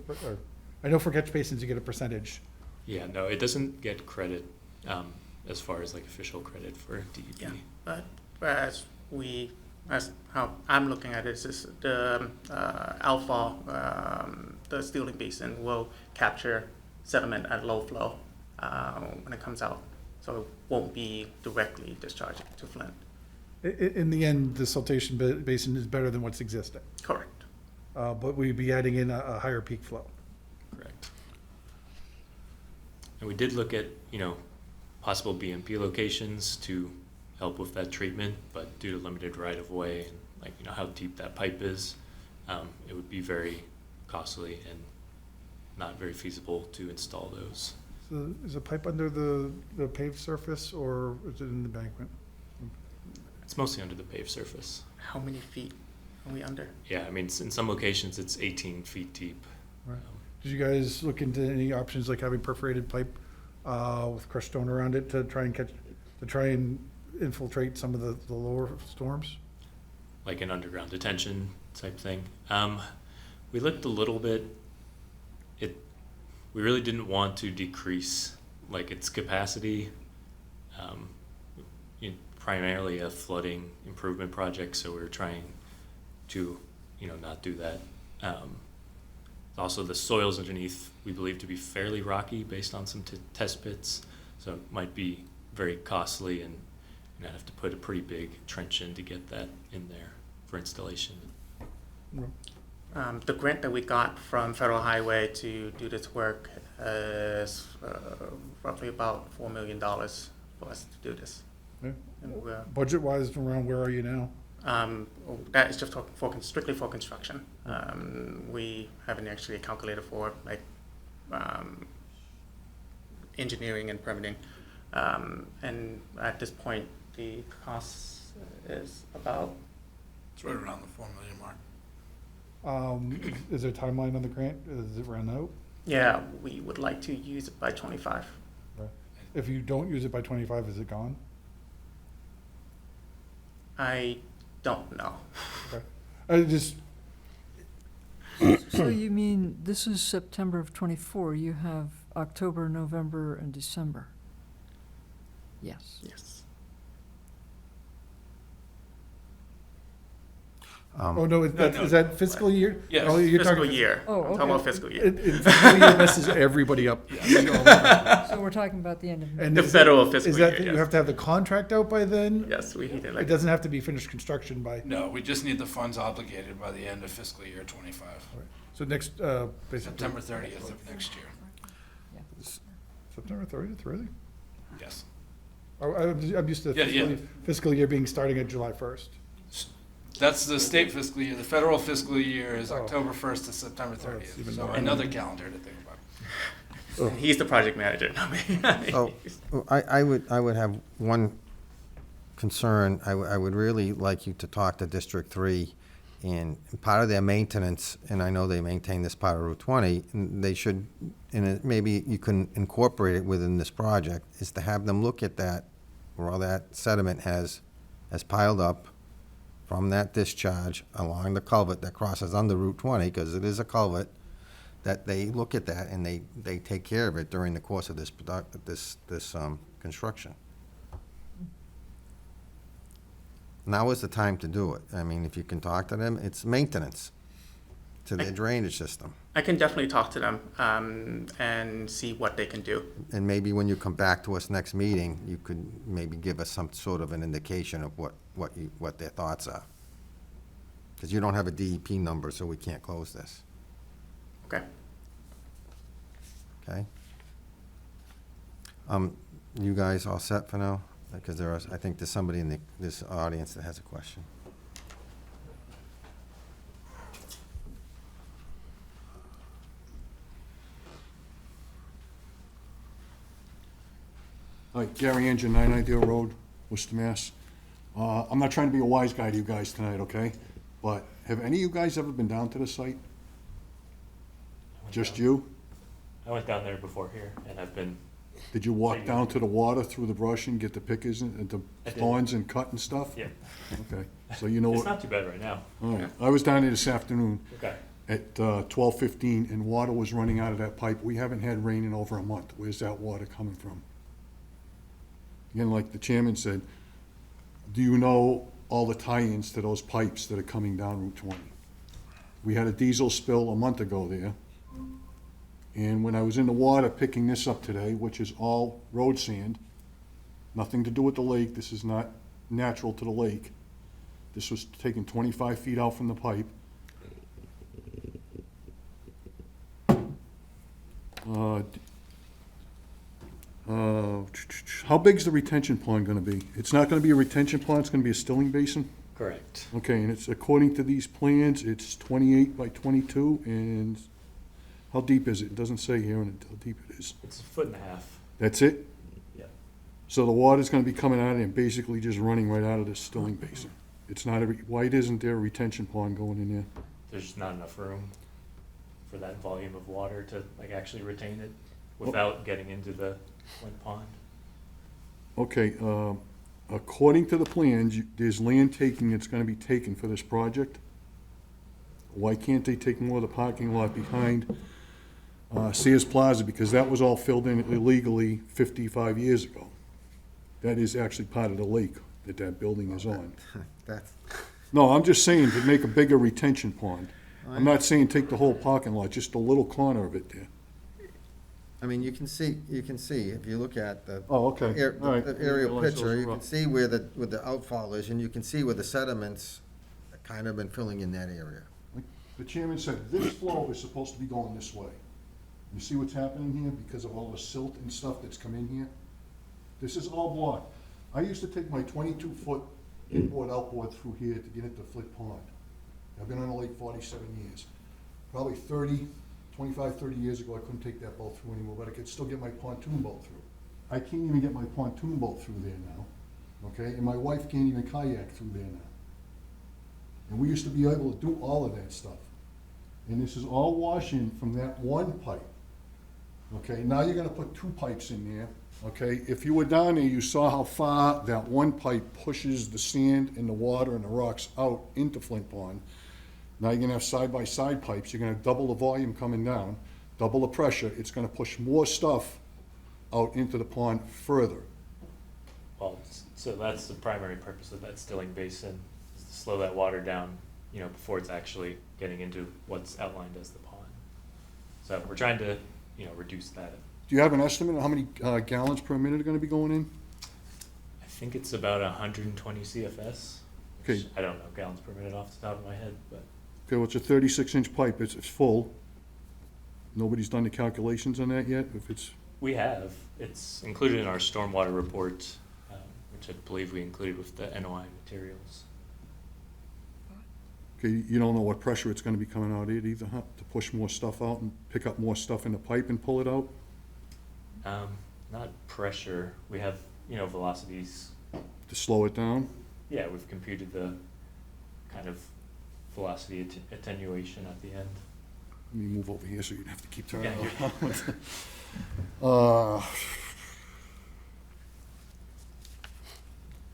I know for catch basins you get a percentage. Yeah, no, it doesn't get credit, as far as like official credit for DEP. Yeah, but as how I'm looking at it, is the alpha, the sealing basin will capture sediment at low flow when it comes out, so it won't be directly discharged to Flint. In the end, the siltation basin is better than what's existing. Correct. But we'd be adding in a higher peak flow. Correct. And we did look at, possible BMP locations to help with that treatment, but due to limited right of way and how deep that pipe is, it would be very costly and not very feasible to install those. So is the pipe under the paved surface or is it in the embankment? It's mostly under the paved surface. How many feet are we under? Yeah, I mean, in some locations it's 18 feet deep. Right. Did you guys look into any options like having perforated pipe with crushed stone around it to try and infiltrate some of the lower storms? Like an underground detention type thing. We looked a little bit. We really didn't want to decrease its capacity. Primarily a flooding improvement project, so we were trying to, not do that. Also, the soils underneath we believe to be fairly rocky based on some test pits, so it might be very costly, and I'd have to put a pretty big trench in to get that in there for installation. The grant that we got from Federal Highway to do this work is roughly about $4 million for us to do this. Yeah. And Budget-wise, around where are you now? that is just strictly for construction. We haven't actually calculated for engineering and permitting. And at this point, the cost is about. It's right around the $4 million mark. Is there a timeline on the grant? Is it run out? Yeah, we would like to use it by 25. Right. If you don't use it by 25, is it gone? I don't know. Okay. I just. So you mean, this is September of '24, you have October, November, and December? Yes. Yes. Oh, no, is that fiscal year? Yes, Oh, you're fiscal talking year. Oh, I'm talking about okay. fiscal year. In fiscal year messes everybody up. So we're talking about the end of May. And The is federal it- fiscal is that year, You yes. have to have the contract out by then? Yes, we need it It doesn't have to be finished construction by, No, we just need the funds obligated by the end of fiscal year 25, so next, basically. September 30th of next year. September 30th, really? Yes. I'm used to Yeah. fiscal year being starting at July 1st. That's the state fiscal year. The federal fiscal year is Oh. October 1st to September Oh, it's 30th. even So more. another calendar to think about. Oh. He's the project manager, not me. So, I would have one concern. I would really like you to talk to District 3, and part of their maintenance, and I know they maintain this part of Route 20, and they should, and maybe you can incorporate it within this project, is to have them look at that, where all that sediment has piled up from that discharge along the culvert that crosses under Route 20, because it is a culvert, that they look at that and they take care of it during the course of this construction. Now is the time to do it. I mean, if you can talk to them, it's maintenance to their drainage system. I can definitely talk to them and see what they can do. And maybe when you come back to us next meeting, you could maybe give us some sort of an indication of what their thoughts are. Because you don't have a DEP number, so we can't close this. Okay. Okay? You guys all set for now? Because I think there's somebody in this audience that has a question. Hi, Gary Engine, 990 Road, Worcester, Mass. I'm not trying to be a wise guy to you guys tonight, okay? But have any of you guys ever been down to the site? Just you? I went down there before here, and I've been. Did you walk down to the water through the brush and get the pickers and the I did. thorns and cut and stuff? Yeah. Okay, so you know It's what? not too bad right now. All right, I was down there this afternoon. Okay. At 12:15, and water was running out of that pipe. We haven't had rain in over a month. Where's that water coming from? Again, like the chairman said, do you know all the tie-ins to those pipes that are coming down Route 20? We had a diesel spill a month ago there. And when I was in the water picking this up today, which is all road sand, nothing to do with the lake, this is not natural to the lake. This was taken 25 feet out from the pipe. How big's the retention pond gonna be? It's not gonna be a retention pond, it's gonna be a stilling basin? Correct. Okay, and it's, according to these plans, it's 28 by 22, and how deep is it? It doesn't say here how deep it is. It's 1.5 feet. That's it? Yeah. So the water's gonna be coming out of there and basically just running right out of this stilling basin? It's not why isn't there a retention pond going in there? There's just not enough room for that volume of water to like actually retain it without getting into the Flint pond. Okay, according to the plans, there's land taking that's gonna be taken for this project. Why can't they take more of the parking lot behind Sears Plaza? Because that was all filled in illegally 55 years ago. That is actually part of the lake that that building is on. That's, No, I'm just saying to make a bigger retention pond. I'm not saying take the whole parking lot, just a little corner of it there. I mean, you can see, if you look at the. Oh, okay. All right. The aerial Realize picture, those you were can up. see where the outfall is, and you can see where the sediments kind of been filling in that area. The chairman said this flow is supposed to be going this way. You see what's happening here because of all the silt and stuff that's come in here? This is all blocked. I used to take my 22-foot inboard, outboard through here to get into Flint Pond. I've been on the lake 47 years. Probably 25, 30 years ago, I couldn't take that boat through anymore, but I could still get my pontoon boat through. I can't even get my pontoon boat through there now, okay? And my wife can't even kayak through there now. And we used to be able to do all of that stuff. And this is all washing from that one pipe. Okay, now you're gonna put two pipes in there, okay? If you were down there, you saw how far that one pipe pushes the sand and the water and the rocks out into Flint Pond. Now you're gonna have side-by-side pipes, you're gonna have double the volume coming down, double the pressure, it's gonna push more stuff out into the pond further. Well, so that's the primary purpose of that stilling basin, is to slow that water down, you know, before it's actually getting into what's outlined as the pond. So we're trying to, you know, reduce that. Do you have an estimate of how many gallons per minute are gonna be going in? I think it's about 120 CFS. Okay. Which I don't know gallons per minute off the top of my head, but Okay, well, it's a 36-inch pipe, it's full. Nobody's done the calculations on that yet, if it's, we have. It's included in our stormwater report, which I believe we included with the NOI materials. okay, you don't know what pressure it's gonna be coming out at either, huh? To push more stuff out and pick up more stuff in the pipe and pull it out? Not pressure. We have, you know, velocities. To slow it down? Yeah, we've computed the kind of velocity attenuation at the end. Let me move over here so you don't have to keep turning Yeah, around.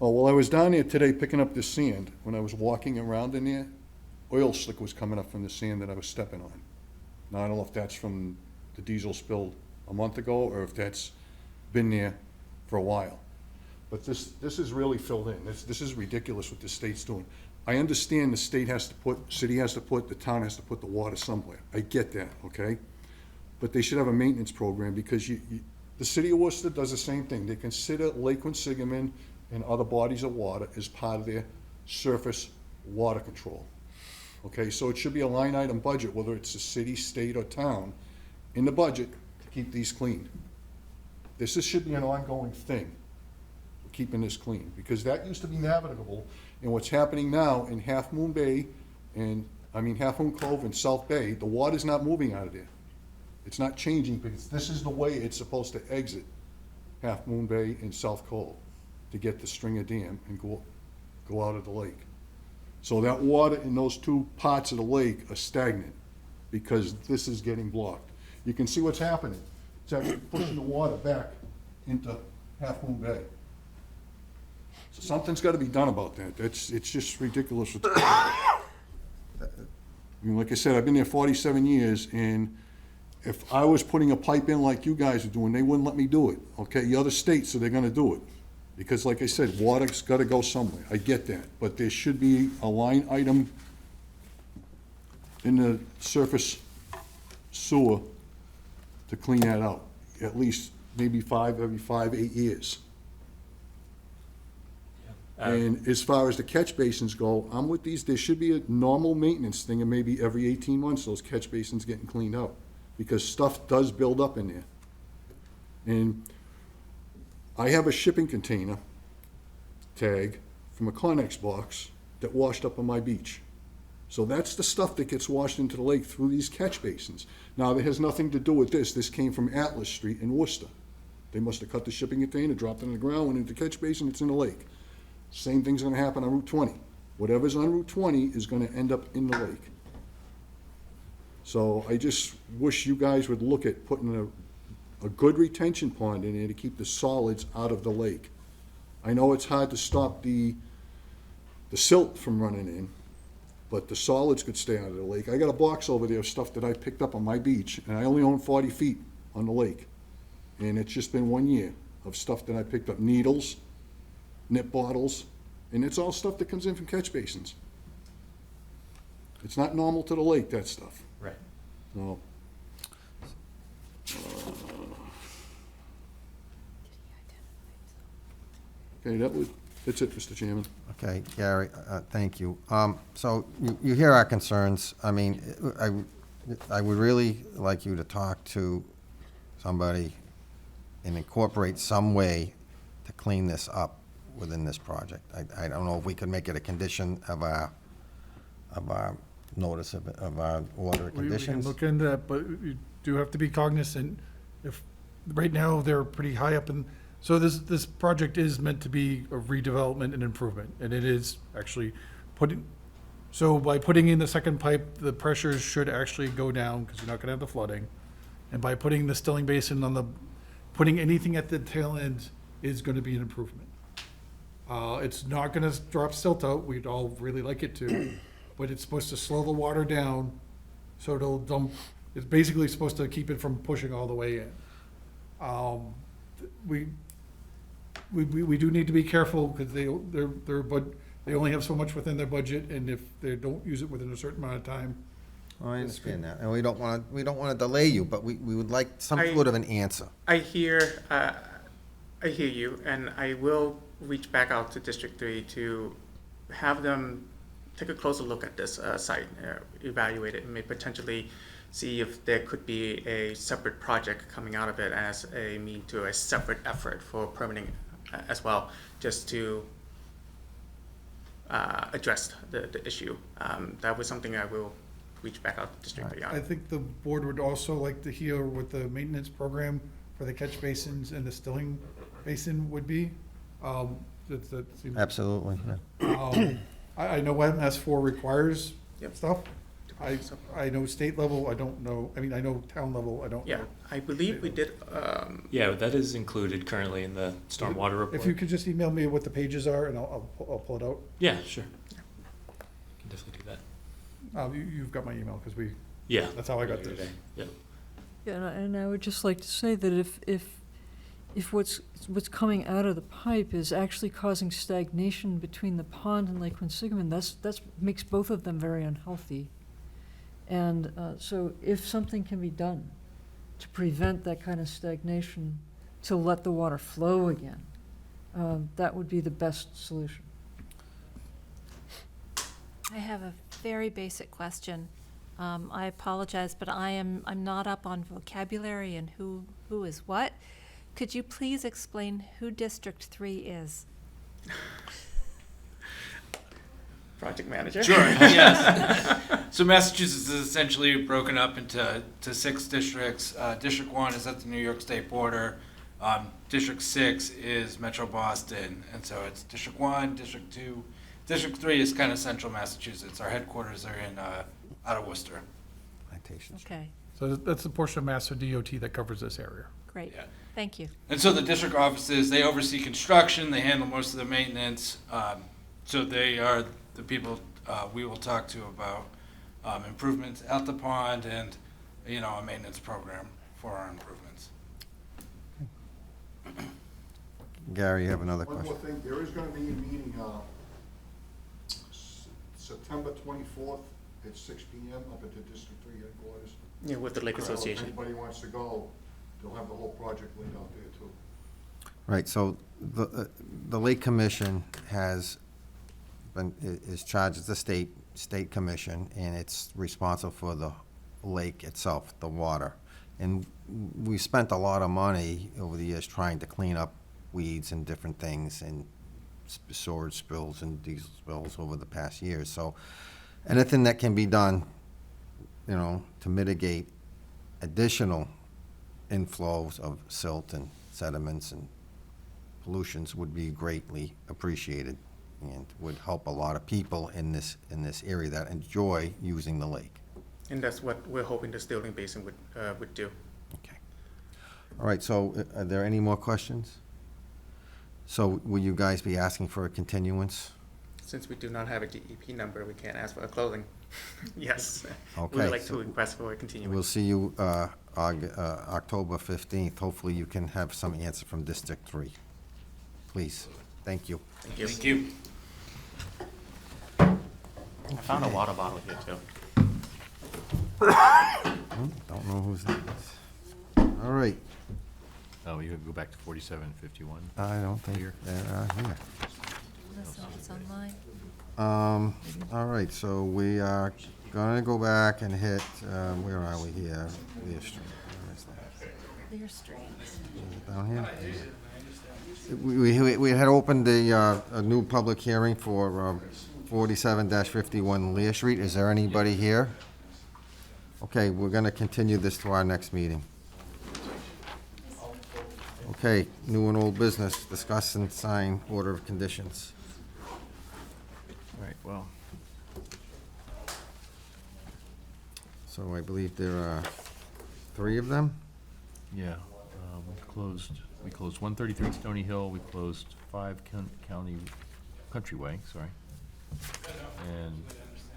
Oh, well, I was down there today picking up this sand. When I was walking around in there, oil slick was coming up from the sand that I was stepping on. Now, I don't know if that's from the diesel spill a month ago or if that's been there for a while. But this is really filled in. This is ridiculous what the state's doing. I understand the state has to put, city has to put, the town has to put the water somewhere. I get that, okay? But they should have a maintenance program because the city of Worcester does the same thing. They consider Lake Quinsigamon and other bodies of water as part of their surface water control. Okay, so it should be a line item budget, whether it's the city, state, or town, in the budget to keep these clean. This should be an ongoing thing, keeping this clean, because that used to be navigable, and what's happening now in Half Moon Bay and, Half Moon Cove and South Bay, the water's not moving out of there. It's not changing, because this is the way it's supposed to exit Half Moon Bay and South Cove to get the Stringer Dam and go out of the lake. So that water in those two parts of the lake are stagnant because this is getting blocked. you can see what's happening. It's actually pushing the water back into Half Moon Bay. So something's gotta be done about that. It's just ridiculous. I mean, like I said, I've been there 47 years, and if I was putting a pipe in like you guys are doing, they wouldn't let me do it, okay? The other states, so they're gonna do it. Because like I said, water's gotta go somewhere. I get that. But there should be a line item in the surface sewer to clean that out. At least maybe every 5, 8 years. And as far as the catch basins go, I'm with these, there should be a normal maintenance thing, and maybe every 18 months, those catch basins getting cleaned out. Because stuff does build up in there. And I have a shipping container tag from a Connex box that washed up on my beach. So that's the stuff that gets washed into the lake through these catch basins. Now, that has nothing to do with this. This came from Atlas Street in Worcester. They must have cut the shipping container, dropped it in the ground, went into the catch basin, it's in the lake. Same thing's gonna happen on Route 20. Whatever's on Route 20 is gonna end up in the lake. So I just wish you guys would look at putting a good retention pond in there to keep the solids out of the lake. I know it's hard to stop the silt from running in, but the solids could stay out of the lake. I got a box over there of stuff that I picked up on my beach, and I only own 40 feet on the lake. And it's just been 1 year of stuff that I picked up, needles, nip bottles, and it's all stuff that comes in from catch basins. It's not normal to the lake, that stuff. Right. No. Okay, that's it, Mr. Chairman. Okay, Gary, thank you. So you hear our concerns. I mean, I would really like you to talk to somebody and incorporate some way to clean this up within this project. I don't know if we could make it a condition of our notice of our order of We can conditions. look into that, but you do have to be cognizant, if, right now, they're pretty high up in, so this project is meant to be a redevelopment and improvement, and it is actually so by putting in the second pipe, the pressures should actually go down, because you're not gonna have the flooding. And by putting the stilling basin putting anything at the tail end is gonna be an improvement. It's not gonna drop silt out, we'd all really like it to, but it's supposed to slow the water down, so it'll dump, it's basically supposed to keep it from pushing all the way in. We do need to be careful, because they only have so much within their budget, and if they don't use it within a certain amount of time. I understand that, and we don't wanna delay you, but we would like some sort of an answer. I hear you, and I will reach back out to District 3 to have them take a closer look at this site, evaluate it, and may potentially see if there could be a separate project coming out of it as a mean to a separate effort for permitting as well, just to address the issue. That was something I will reach back out to District 3 on. I think the board would also like to hear what the maintenance program for the catch basins and the stilling basin would be. That seems. Absolutely, yeah. I know MS4 requires Yep. stuff. I know state level, I don't know, I mean, I know town level, I don't know. Yeah, I believe we did, Yeah, that is included currently in the stormwater report. If you could just email me what the pages are, and I'll pull it out. Yeah, sure. Can definitely do that. You've got my email, because Yeah. that's how I got this. Yeah. Yeah, and I would just like to say that if what's coming out of the pipe is actually causing stagnation between the pond and Lake Quinsigamon, that's makes both of them very unhealthy. And so if something can be done to prevent that kind of stagnation, to let the water flow again, that would be the best solution. I have a very basic question. I apologize, but I'm not up on vocabulary and who is what. Could you please explain who District 3 is? project manager. Sure, yes. So Massachusetts is essentially broken up into 6 districts. District 1 is at the New York State border. District 6 is Metro Boston. And so it's District 1, District 2. District 3 is kind of central Massachusetts. Our headquarters are in out of Worcester. Plantations. Okay. So that's the portion of Master DOT that covers this area. Great, Yeah. thank you. And so the district offices, they oversee construction, they handle most of the maintenance. So they are the people we will talk to about improvements at the pond and, a maintenance program for our improvements. Gary, you have another One question? more thing, there is gonna be a meeting, September 24th at 6 PM up at the District 3 headquarters. Yeah, with the Lake If Association. anybody wants to go, they'll have the whole project laid out there too. Right, so the Lake Commission is charged as a state commission, and it's responsible for the lake itself, the water. And we spent a lot of money over the years trying to clean up weeds and different things, and storage spills and diesel spills over the past years. So anything that can be done, to mitigate additional inflows of silt and sediments and pollutions would be greatly appreciated, and would help a lot of people in this area that enjoy using the lake. And that's what we're hoping the Stilling Basin would do. Okay. All right, so are there any more questions? So will you guys be asking for a continuance? Since we do not have a DEP number, we can't ask for a closing. Yes. We Okay, would like to so request for a continuance. We'll see you October 15th. Hopefully you can have some answer from District 3. Please, thank you. Thank you. Thank you. I found a water bottle here too. Don't know who's that is. All right, Oh, you could go back to 47 and 51. I don't think Here. they're here. Unless it's online. All right, so we are gonna go back and hit, where are we here? Lear Street. Where is that? Lear Street. Down here? We had opened a new public hearing for 47-51 Lear Street. Is there anybody here? Okay, we're gonna continue this to our next meeting. Okay, new and old business, discuss and sign order of conditions. All right, well, So I believe there are 3 of them? yeah, we closed 133 Stony Hill, we closed 5 County Countryway, sorry. And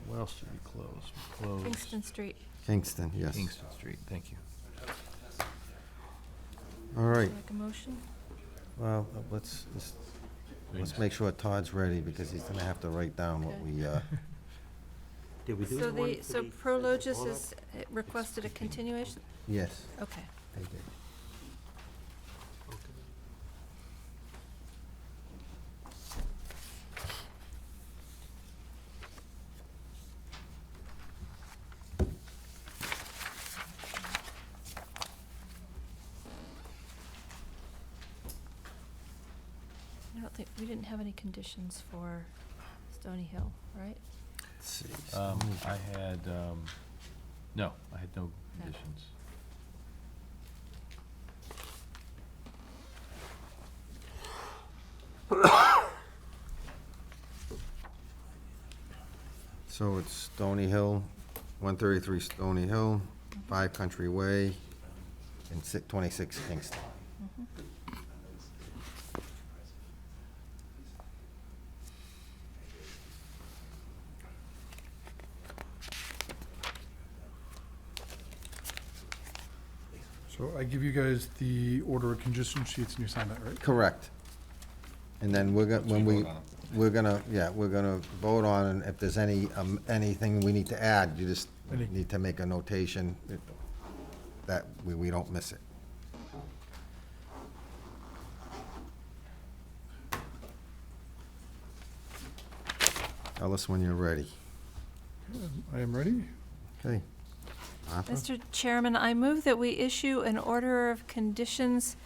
what else did we close? We closed Kingston Street. Kingston, yes. Kingston Street, thank you. All right, Make a motion? well, let's make sure Todd's ready, because he's gonna have to write down what we, Did we do So the one the, for so the- Prologis hold has requested a continuation? yes, Okay. they did. I don't think, we didn't have any conditions for Stony Hill, right? Let's see. I had, no, I had no conditions. So it's Stony Hill, 133 Stony Hill, 5 Country Way, and 26 Kingston. So I give you guys the order of condition sheets and you sign that, right? Correct. And then we're gonna, when we, we're gonna vote on, and if there's anything we need to add, you just need to make a notation that we don't miss it. Tell us when you're ready. I am ready. Okay. Martha? Mr. Chairman, I move that we issue an order of conditions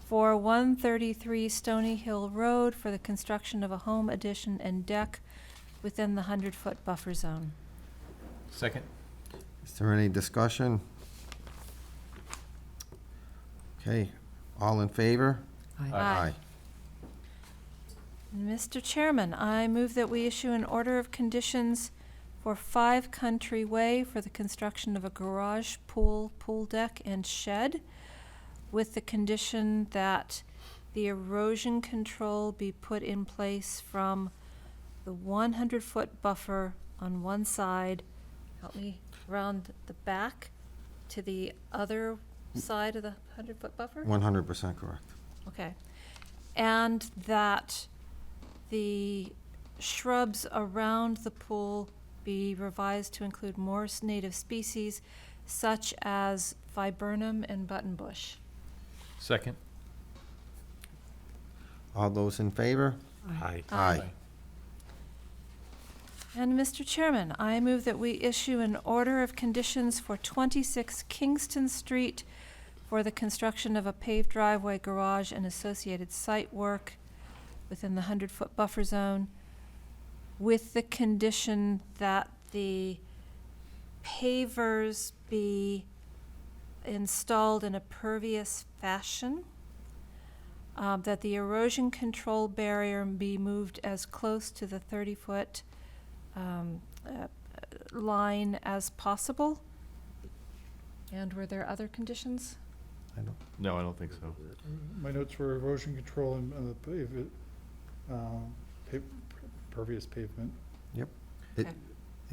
for 133 Stony Hill Road for the construction of a home addition and deck within the 100-foot buffer zone. Second? Is there any discussion? Okay, all in favor? Aye. Mr. Chairman, I move that we issue an order of conditions for 5 Country Way for the construction of a garage, pool deck, and shed, with the condition that the erosion control be put in place from the 100-foot buffer on one side, help me, around the back to the other side of the 100-foot buffer? 100% correct. Okay. And that the shrubs around the pool be revised to include more native species such as viburnum and buttonbush. Second? All those in favor? Aye. Aye. And Mr. Chairman, I move that we issue an order of conditions for 26 Kingston Street for the construction of a paved driveway, garage, and associated site work within the 100-foot buffer zone, with the condition that the pavers be installed in a pervious fashion, that the erosion control barrier be moved as close to the 30-foot line as possible. And were there other conditions? No, I don't think so. My notes were erosion control and pervious pavement. Yep. Okay.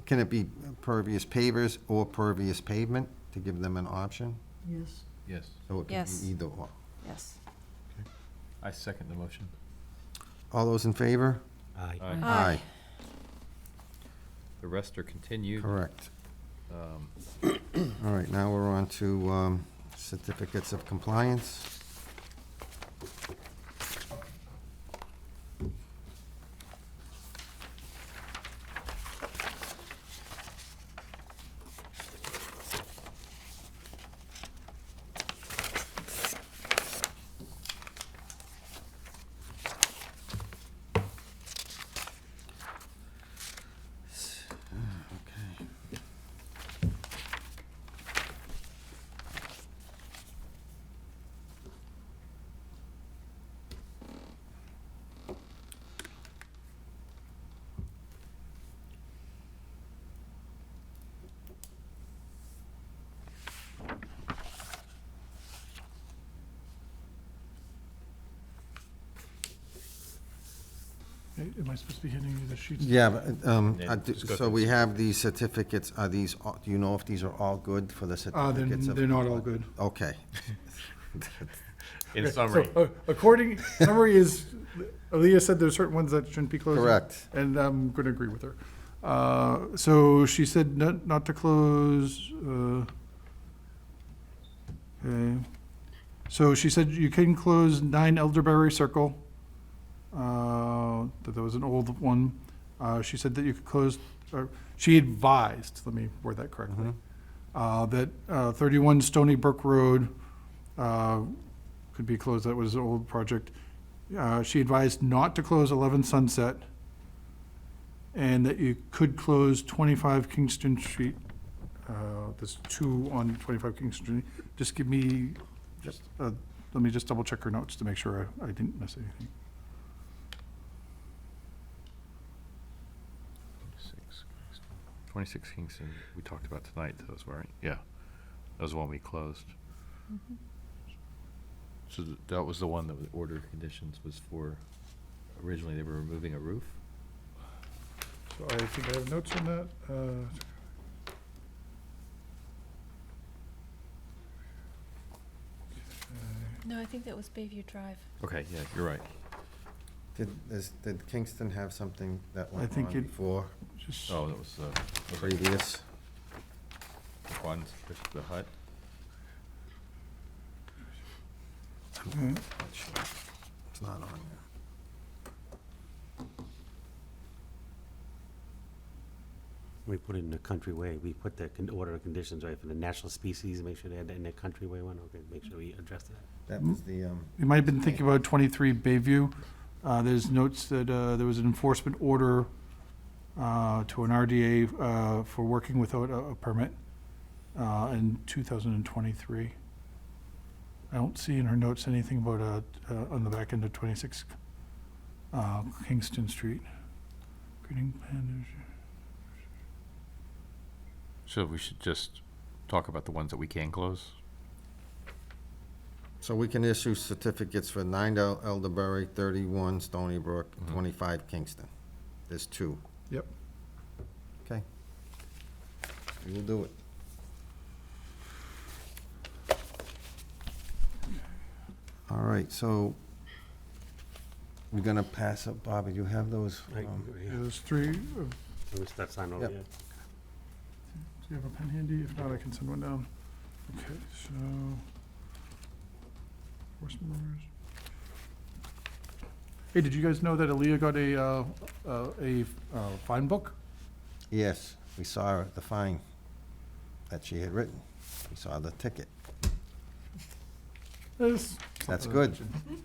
Can it be pervious pavers or pervious pavement, to give them an option? Yes. Yes. So it Yes. can be either or. Yes. I second the motion. All those in favor? Aye. Aye. The rest are continued. Correct. All right, now we're on to certificates of compliance. Am I supposed to be handing you the sheets? Yeah, but, Yeah, just go so through we the- have these certificates, are these, do you know if these are all good for the certificates of? They're not all good. Okay. In Okay, summary. So, according, summary is, Aaliyah said there's certain ones that shouldn't be closed. Correct. And I'm gonna agree with her. So she said not to close, okay. So she said you can close 9 Elderberry Circle. That was an old one. She said that you could close, she advised, let me word that correctly, that 31 Stony Brook Road could be closed. That was an old project. She advised not to close 11 Sunset, and that you could close 25 Kingston Street. There's 2 on 25 Kingston Street. Just give me, let me just double check her notes to make sure I didn't miss anything. 26 Kingston, we talked about tonight, those were, right? Yeah. That was the one we closed. So that was the one that the order of conditions was for, originally they were removing a roof? So I think I have notes on that. No, I think that was Bayview Drive. Okay, yeah, you're right. Did Kingston have something that I went think on it before, just, Oh, that was previous? the one, the hut? okay. It's not on there. We put it in the Country Way. We put the order of conditions, right, for the national species, make sure they had that in the Country Way one. Okay, make sure we address that. That was the, You might have been thinking about 23 Bayview. There's notes that there was an enforcement order to an RDA for working without a permit in 2023. I don't see in her notes anything about on the back end of 26 Kingston Street. Greening plan. So we should just talk about the ones that we can close? So we can issue certificates for 9 Elderberry, 31 Stony Brook, 25 Kingston. There's 2. Yep. Okay. We will do it. All right, so we're gonna pass up, Bobby, you have those? There's 3. That's signed over Yep. yet. Do you have a pen handy? If not, I can send one down. Okay, so. Force mowers. Hey, did you guys know that Aaliyah got a fine book? Yes, we saw the fine that she had written. We saw the ticket. That's good.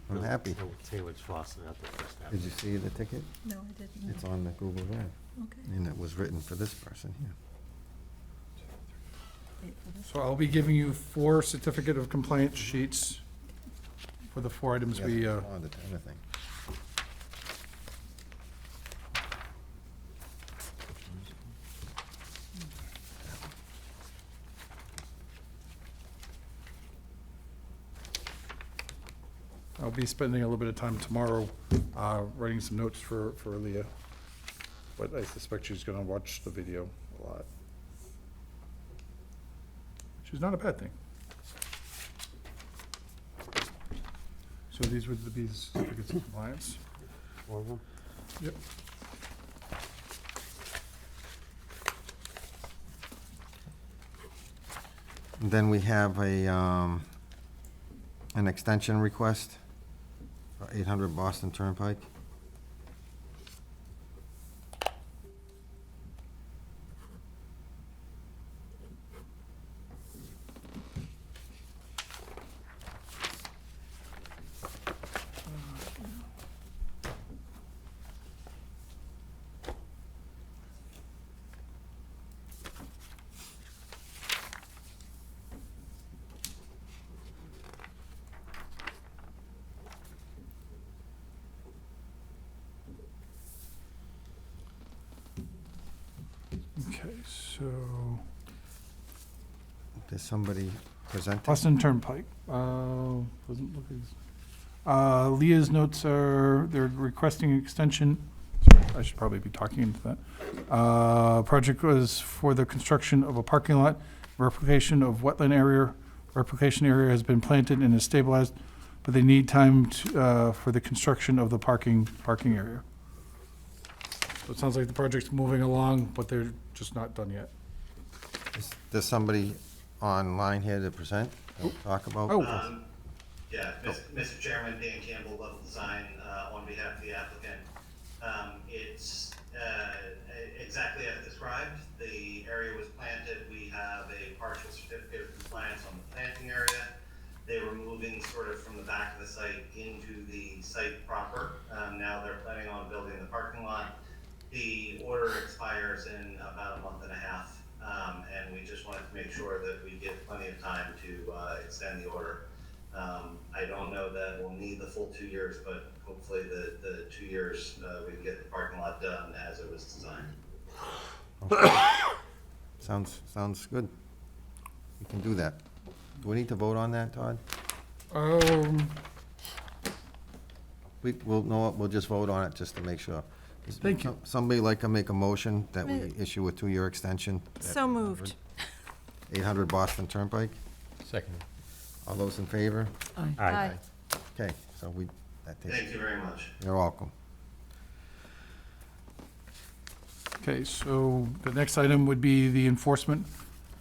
I'm happy. Taylor's Fawcett out there first. Did you see the ticket? No, I didn't. It's on the Google Drive. Okay. And it was written for this person here. So I'll be giving you 4 certificate of compliance sheets for the 4 items Yes, we, I saw the kind of thing. I'll be spending a little bit of time tomorrow, writing some notes for Aaliyah. But I suspect she's gonna watch the video a lot. Which is not a bad thing. So these would be the certificates of compliance. 4 of them? Yep. And then we have an extension request for 800 Boston Turnpike. Okay, so, There's somebody presenting. Boston Turnpike, doesn't look as, Leah's notes are, they're requesting extension, sorry, I should probably be talking into that. Project was for the construction of a parking lot, replication of wetland area, replication area has been planted and is stabilized, but they need time to, for the construction of the parking area. So it sounds like the project's moving along, but they're just not done yet. There's somebody online here to present, talk about. Oh. Yeah, Mr. Chairman, Dan Campbell, Level Design, on behalf of the applicant. It's exactly as described. The area was planted. We have a partial certificate of compliance on the planting area. They were moving sort of from the back of the site into the site proper. Now they're planning on building the parking lot. The order expires in about a month and a half, and we just wanted to make sure that we get plenty of time to extend the order. I don't know that we'll need the full 2 years, but hopefully the 2 years, we can get the parking lot done as it was designed. Sounds good. We can do that. Do we need to vote on that, Todd? We'll know what, we'll just vote on it just to make sure. Thank you. Somebody like to make a motion that we issue a 2-year extension? at So moved. 800 Boston Turnpike? Second. All those in favor? Aye. Okay, so that takes. Thank you very much. You're welcome. Okay, so the next item would be the enforcement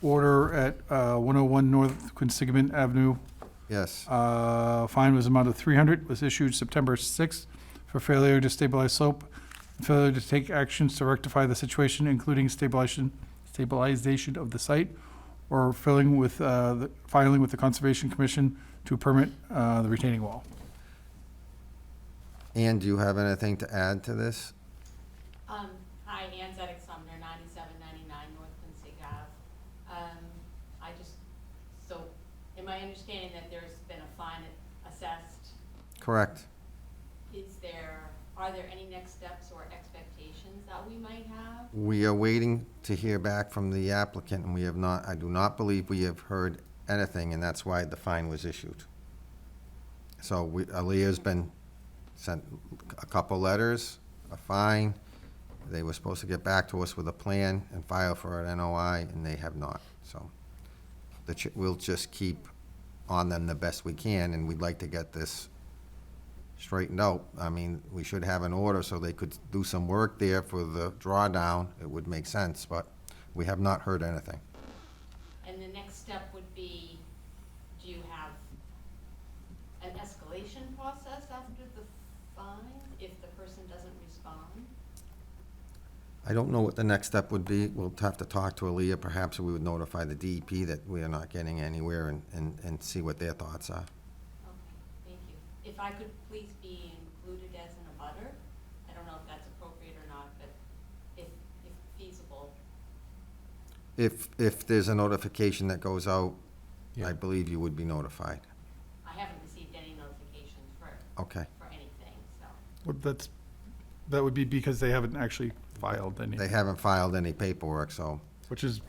order at 101 North Quinsigamond Avenue. Yes. Fine was amount of $300, was issued September 6th for failure to stabilize slope, failure to take actions to rectify the situation, including stabilization of the site, or filing with the Conservation Commission to permit the retaining wall. Ann, do you have anything to add to this? Hi, Ann Zedek Sumner, 9799 North Quincy Ave. So am I understanding that there's been a fine assessed? Correct. Are there any next steps or expectations that swell we might have? We are waiting to hear back from the applicant, and we have not, I do not believe we have heard anything, and that's why the fine was issued. So Aaliyah's been sent a couple letters, a fine. They were supposed to get back to us with a plan and file for an NOI, and they have not. So we'll just keep on them the best we can, and we'd like to get this straightened out. I mean, we should have an order so they could do some work there for the drawdown. It would make sense, but we have not heard anything. And the next step would be, do you have an escalation process after the fine if the person doesn't respond? I don't know what the next step would be. We'll have to talk to Aaliyah. Perhaps we would notify the DEP that we are not getting anywhere and see what their thoughts are. Okay, thank you. If I could please be included as an abutter, I don't know if that's appropriate or not, but if feasible. If there's a notification that goes out, I believe you would be notified. I haven't received any notifications Okay. for anything, so. Well, that would be because they haven't actually filed any. They haven't filed any paperwork, so. Which is,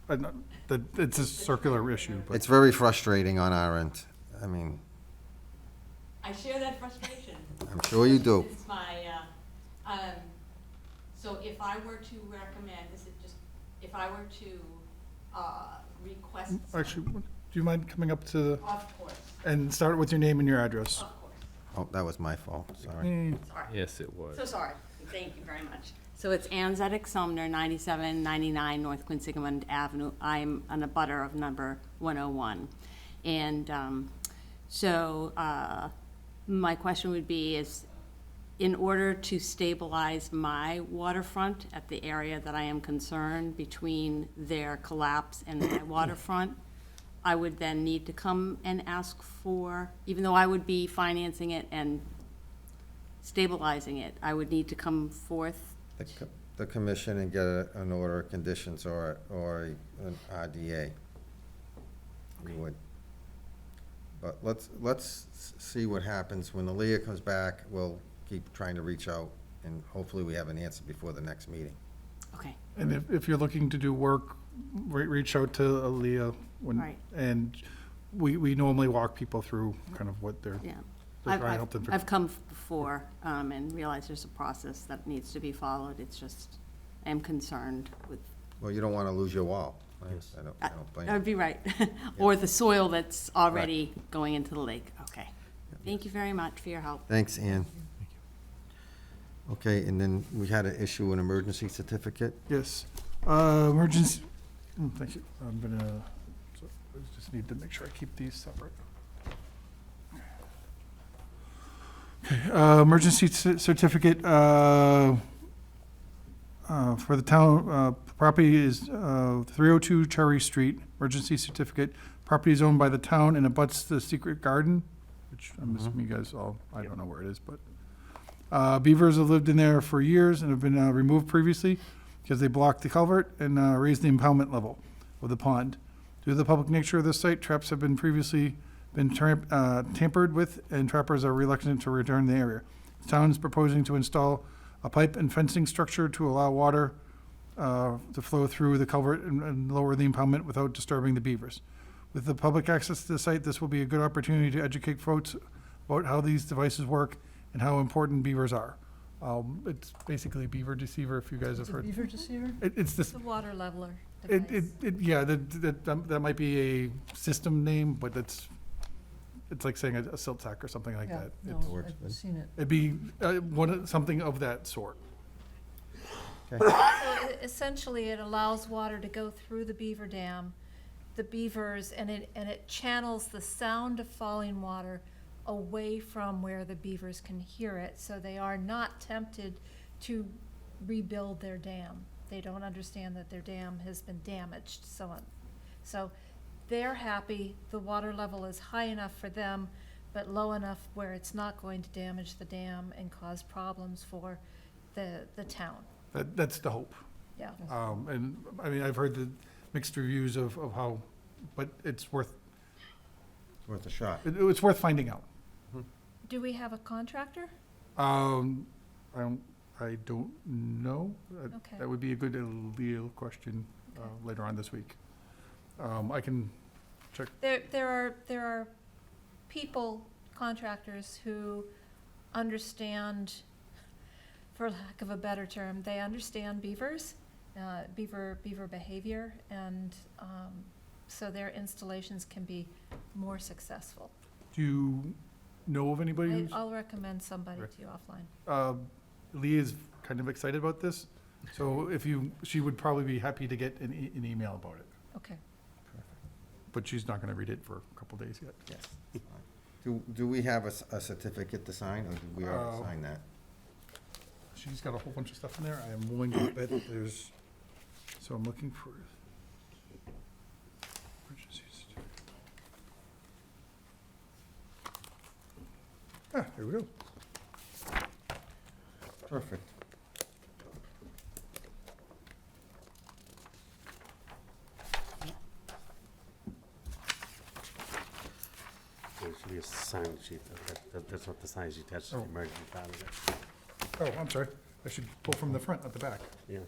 it's a circular issue, but. It's very frustrating on our end. I mean, I share that frustration. I'm sure you do. It's my, so if I were to recommend, this is just, if I were to, request. Actually, do you mind coming up to the? Of course, And start with your name and your address. of course. Oh, that was my fault, sorry. Sorry. Yes, it was. So sorry. Thank you very much. So it's Ann Zedek Sumner, 9799 North Quinsigamond Avenue. I'm an abutter of number 101. And my question would be is, in order to stabilize my waterfront at the area that I am concerned between their collapse and my waterfront, I would then need to come and ask for, even though I would be financing it and stabilizing it, I would need to come forth. The commission and get an order of conditions or an RDA. We would. But let's see what happens. When Aaliyah comes back, we'll keep trying to reach out, and hopefully we have an answer before the next meeting. Okay. And if you're looking to do work, reach out to Aaliyah. Right. And we normally walk people through kind of what they're. Yeah. Try and help them figure- I've come before and realized there's a process that needs to be followed. It's just, I am concerned with. Well, you don't want to lose your wall. I don't blame That you. would be right. Or the soil that's already going into the lake. Okay. Thank you very much for your help. Thanks, Ann. Okay, and then we had to issue an emergency certificate. Yes. Emergency, thank you. I'm gonna, so I just need to make sure I keep these separate. Okay, emergency certificate, for the town, property is, 302 Cherry Street, emergency certificate. Property is owned by the town and abuts the secret garden, which I'm assuming you guys all, I don't know where it is, but. Beavers have lived in there for years and have been removed previously because they blocked the culvert and raised the impoundment level of the pond. Due to the public nature of this site, traps have been previously tampered with, and trappers are reluctant to return to the area. The town is proposing to install a pipe and fencing structure to allow water to flow through the culvert and lower the impoundment without disturbing the beavers. With the public access to the site, this will be a good opportunity to educate folks about how these devices work and how important beavers are. It's basically a beaver deceiver, if you guys have heard. Beaver deceiver? It's this, The water leveler it, yeah, that might be a system name, but it's like saying a silt sack or something like Yeah, that. no, It's- I've seen it. It'd be something of that sort. So essentially, it allows water to go through the beaver dam, the beavers, and it channels the sound of falling water away from where the beavers can hear it, so they are not tempted to rebuild their dam. They don't understand that their dam has been damaged, so on. So they're happy, the water level is high enough for them, but low enough where it's not going to damage the dam and cause problems for the town. That's the hope. Yeah. And, I mean, I've heard the mixed reviews of how, but it's worth a shot. It's worth finding out. Do we have a contractor? I don't I don't know. Okay. That would be a good Leo question later on this week. I can check. There are people, contractors, who understand, for lack of a better term, they understand beavers, beaver behavior, and so their installations can be more successful. Do you know of anybody who's? I'll recommend somebody to you offline. Lee is kind of excited about this, so she would probably be happy to get an email about it. Okay. But she's not gonna read it for a couple days yet. Yes. Do we have a certificate to sign, or do we already sign that? She's got a whole bunch of stuff in there. I am willing to bet there's, so I'm looking for. Ah, here we go. Perfect. There should be a sign sheet. That's what the sign sheet, that's the Oh. emergency part of it. Oh, I'm sorry. I should pull from the front, not the back. Yeah.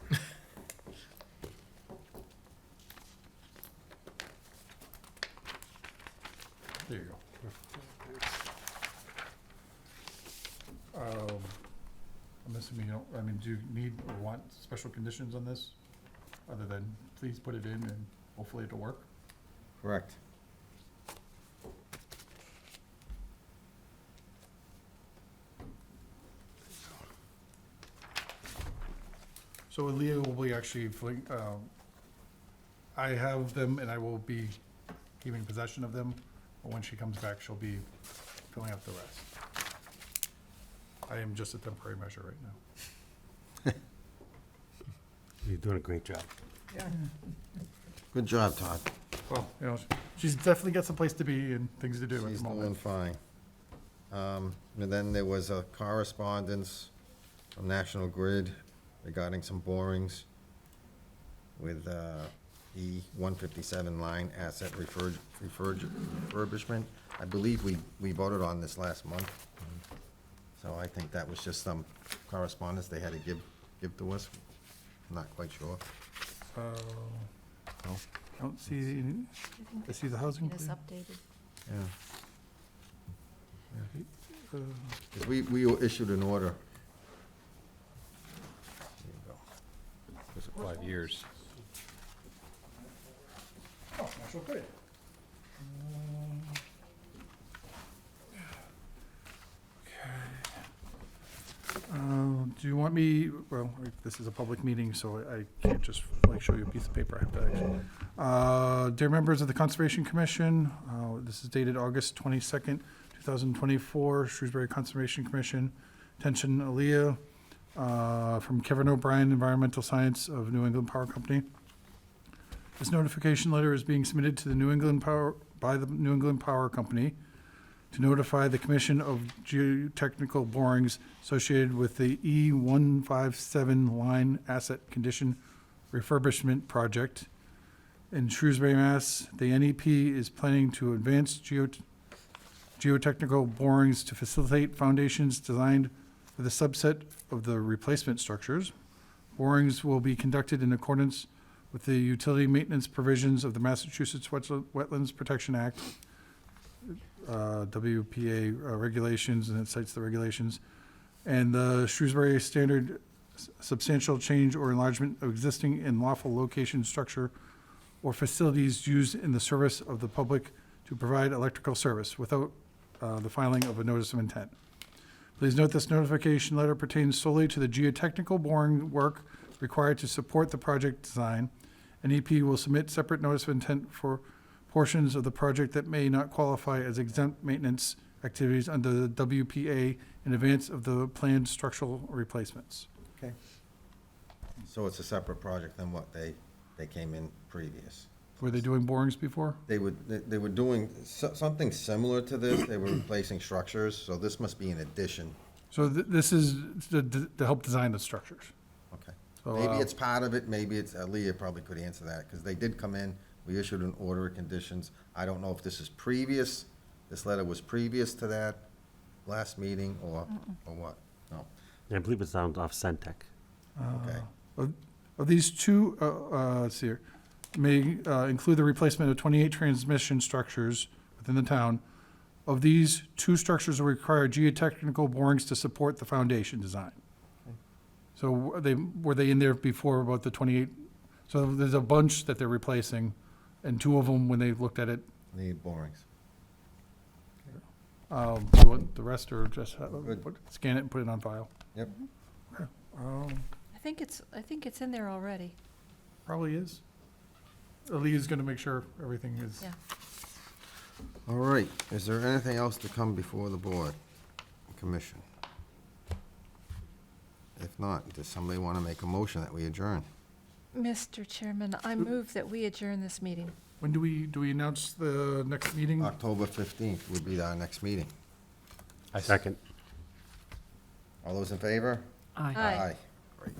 There you go. I'm assuming you don't, I mean, do you need or want special conditions on this? Other than, please put it in and hopefully it'll work? Correct. So Leah will be actually, I have them and I will be keeping possession of them, but when she comes back, she'll be filling out the rest. I am just a temporary measure right now. You're doing a great job. Yeah. Good job, Todd. Well, you know, she's definitely got some place to be and things to do at She's the doing moment. fine. And then there was a correspondence from National Grid regarding some borings with E-157 line asset refurbishment. I believe we voted on this last month. So I think that was just some correspondence they had to give to us. I'm not quite sure. No? I don't see, I see the housing. It is plan. updated. Yeah. 'Cause we issued an order. There you go. Was it 5 years? Oh, National Grid. Do you want me, well, this is a public meeting, so I can't just like show you a piece of paper. I have to actually. Dear members of the Conservation Commission, this is dated August 22nd, 2024, Shrewsbury Conservation Commission. Attention, Aaliyah, from Kevin O'Brien, Environmental Science of New England Power Company. This notification letter is being submitted to the by the New England Power Company to notify the Commission of geotechnical borings associated with the E-157 line asset condition refurbishment project in Shrewsbury, Mass. The NEP is planning to advance geotechnical borings to facilitate foundations designed for the subset of the replacement structures. Borings will be conducted in accordance with the utility maintenance provisions of the Massachusetts Wetlands Protection Act, WPA regulations, and it cites the regulations, and the Shrewsbury Standard substantial change or enlargement of existing and lawful location, structure, or facilities used in the service of the public to provide electrical service without the filing of a notice of intent. Please note this notification letter pertains solely to the geotechnical boring work required to support the project design. NEP will submit separate notice of intent for portions of the project that may not qualify as exempt maintenance activities under the WPA in advance of the planned structural replacements. Okay. So it's a separate project than what they came in previous. Were they doing borings before? They were doing something similar to this. They were replacing structures, so this must be an addition. So this is to help design the structures. Okay. So, Maybe it's part of it, maybe it's, Leah probably could answer that, because they did come in, we issued an order of conditions. I don't know if this is previous, this letter was previous to that last meeting, or what, no. I believe it's down off Centec. Okay. Of these two, let's see here, may include the replacement of 28 transmission structures within the town. Of these, 2 structures will require geotechnical borings to support the foundation design. So were they in there before about the 28? So there's a bunch that they're replacing, and 2 of them, when they looked at it, Need borings. do you want the rest, or just scan it and put it on file? Yep. Okay. I think it's in there already. Probably is. Ali is gonna make sure everything is. Yeah. All right, is there anything else to come before the board, commission? If not, does somebody want to make a motion that we adjourn? Mr. Chairman, I move that we adjourn this meeting. When do we announce the next meeting? October 15th would be our next meeting. I second. All those in favor? Aye. Aye. Great.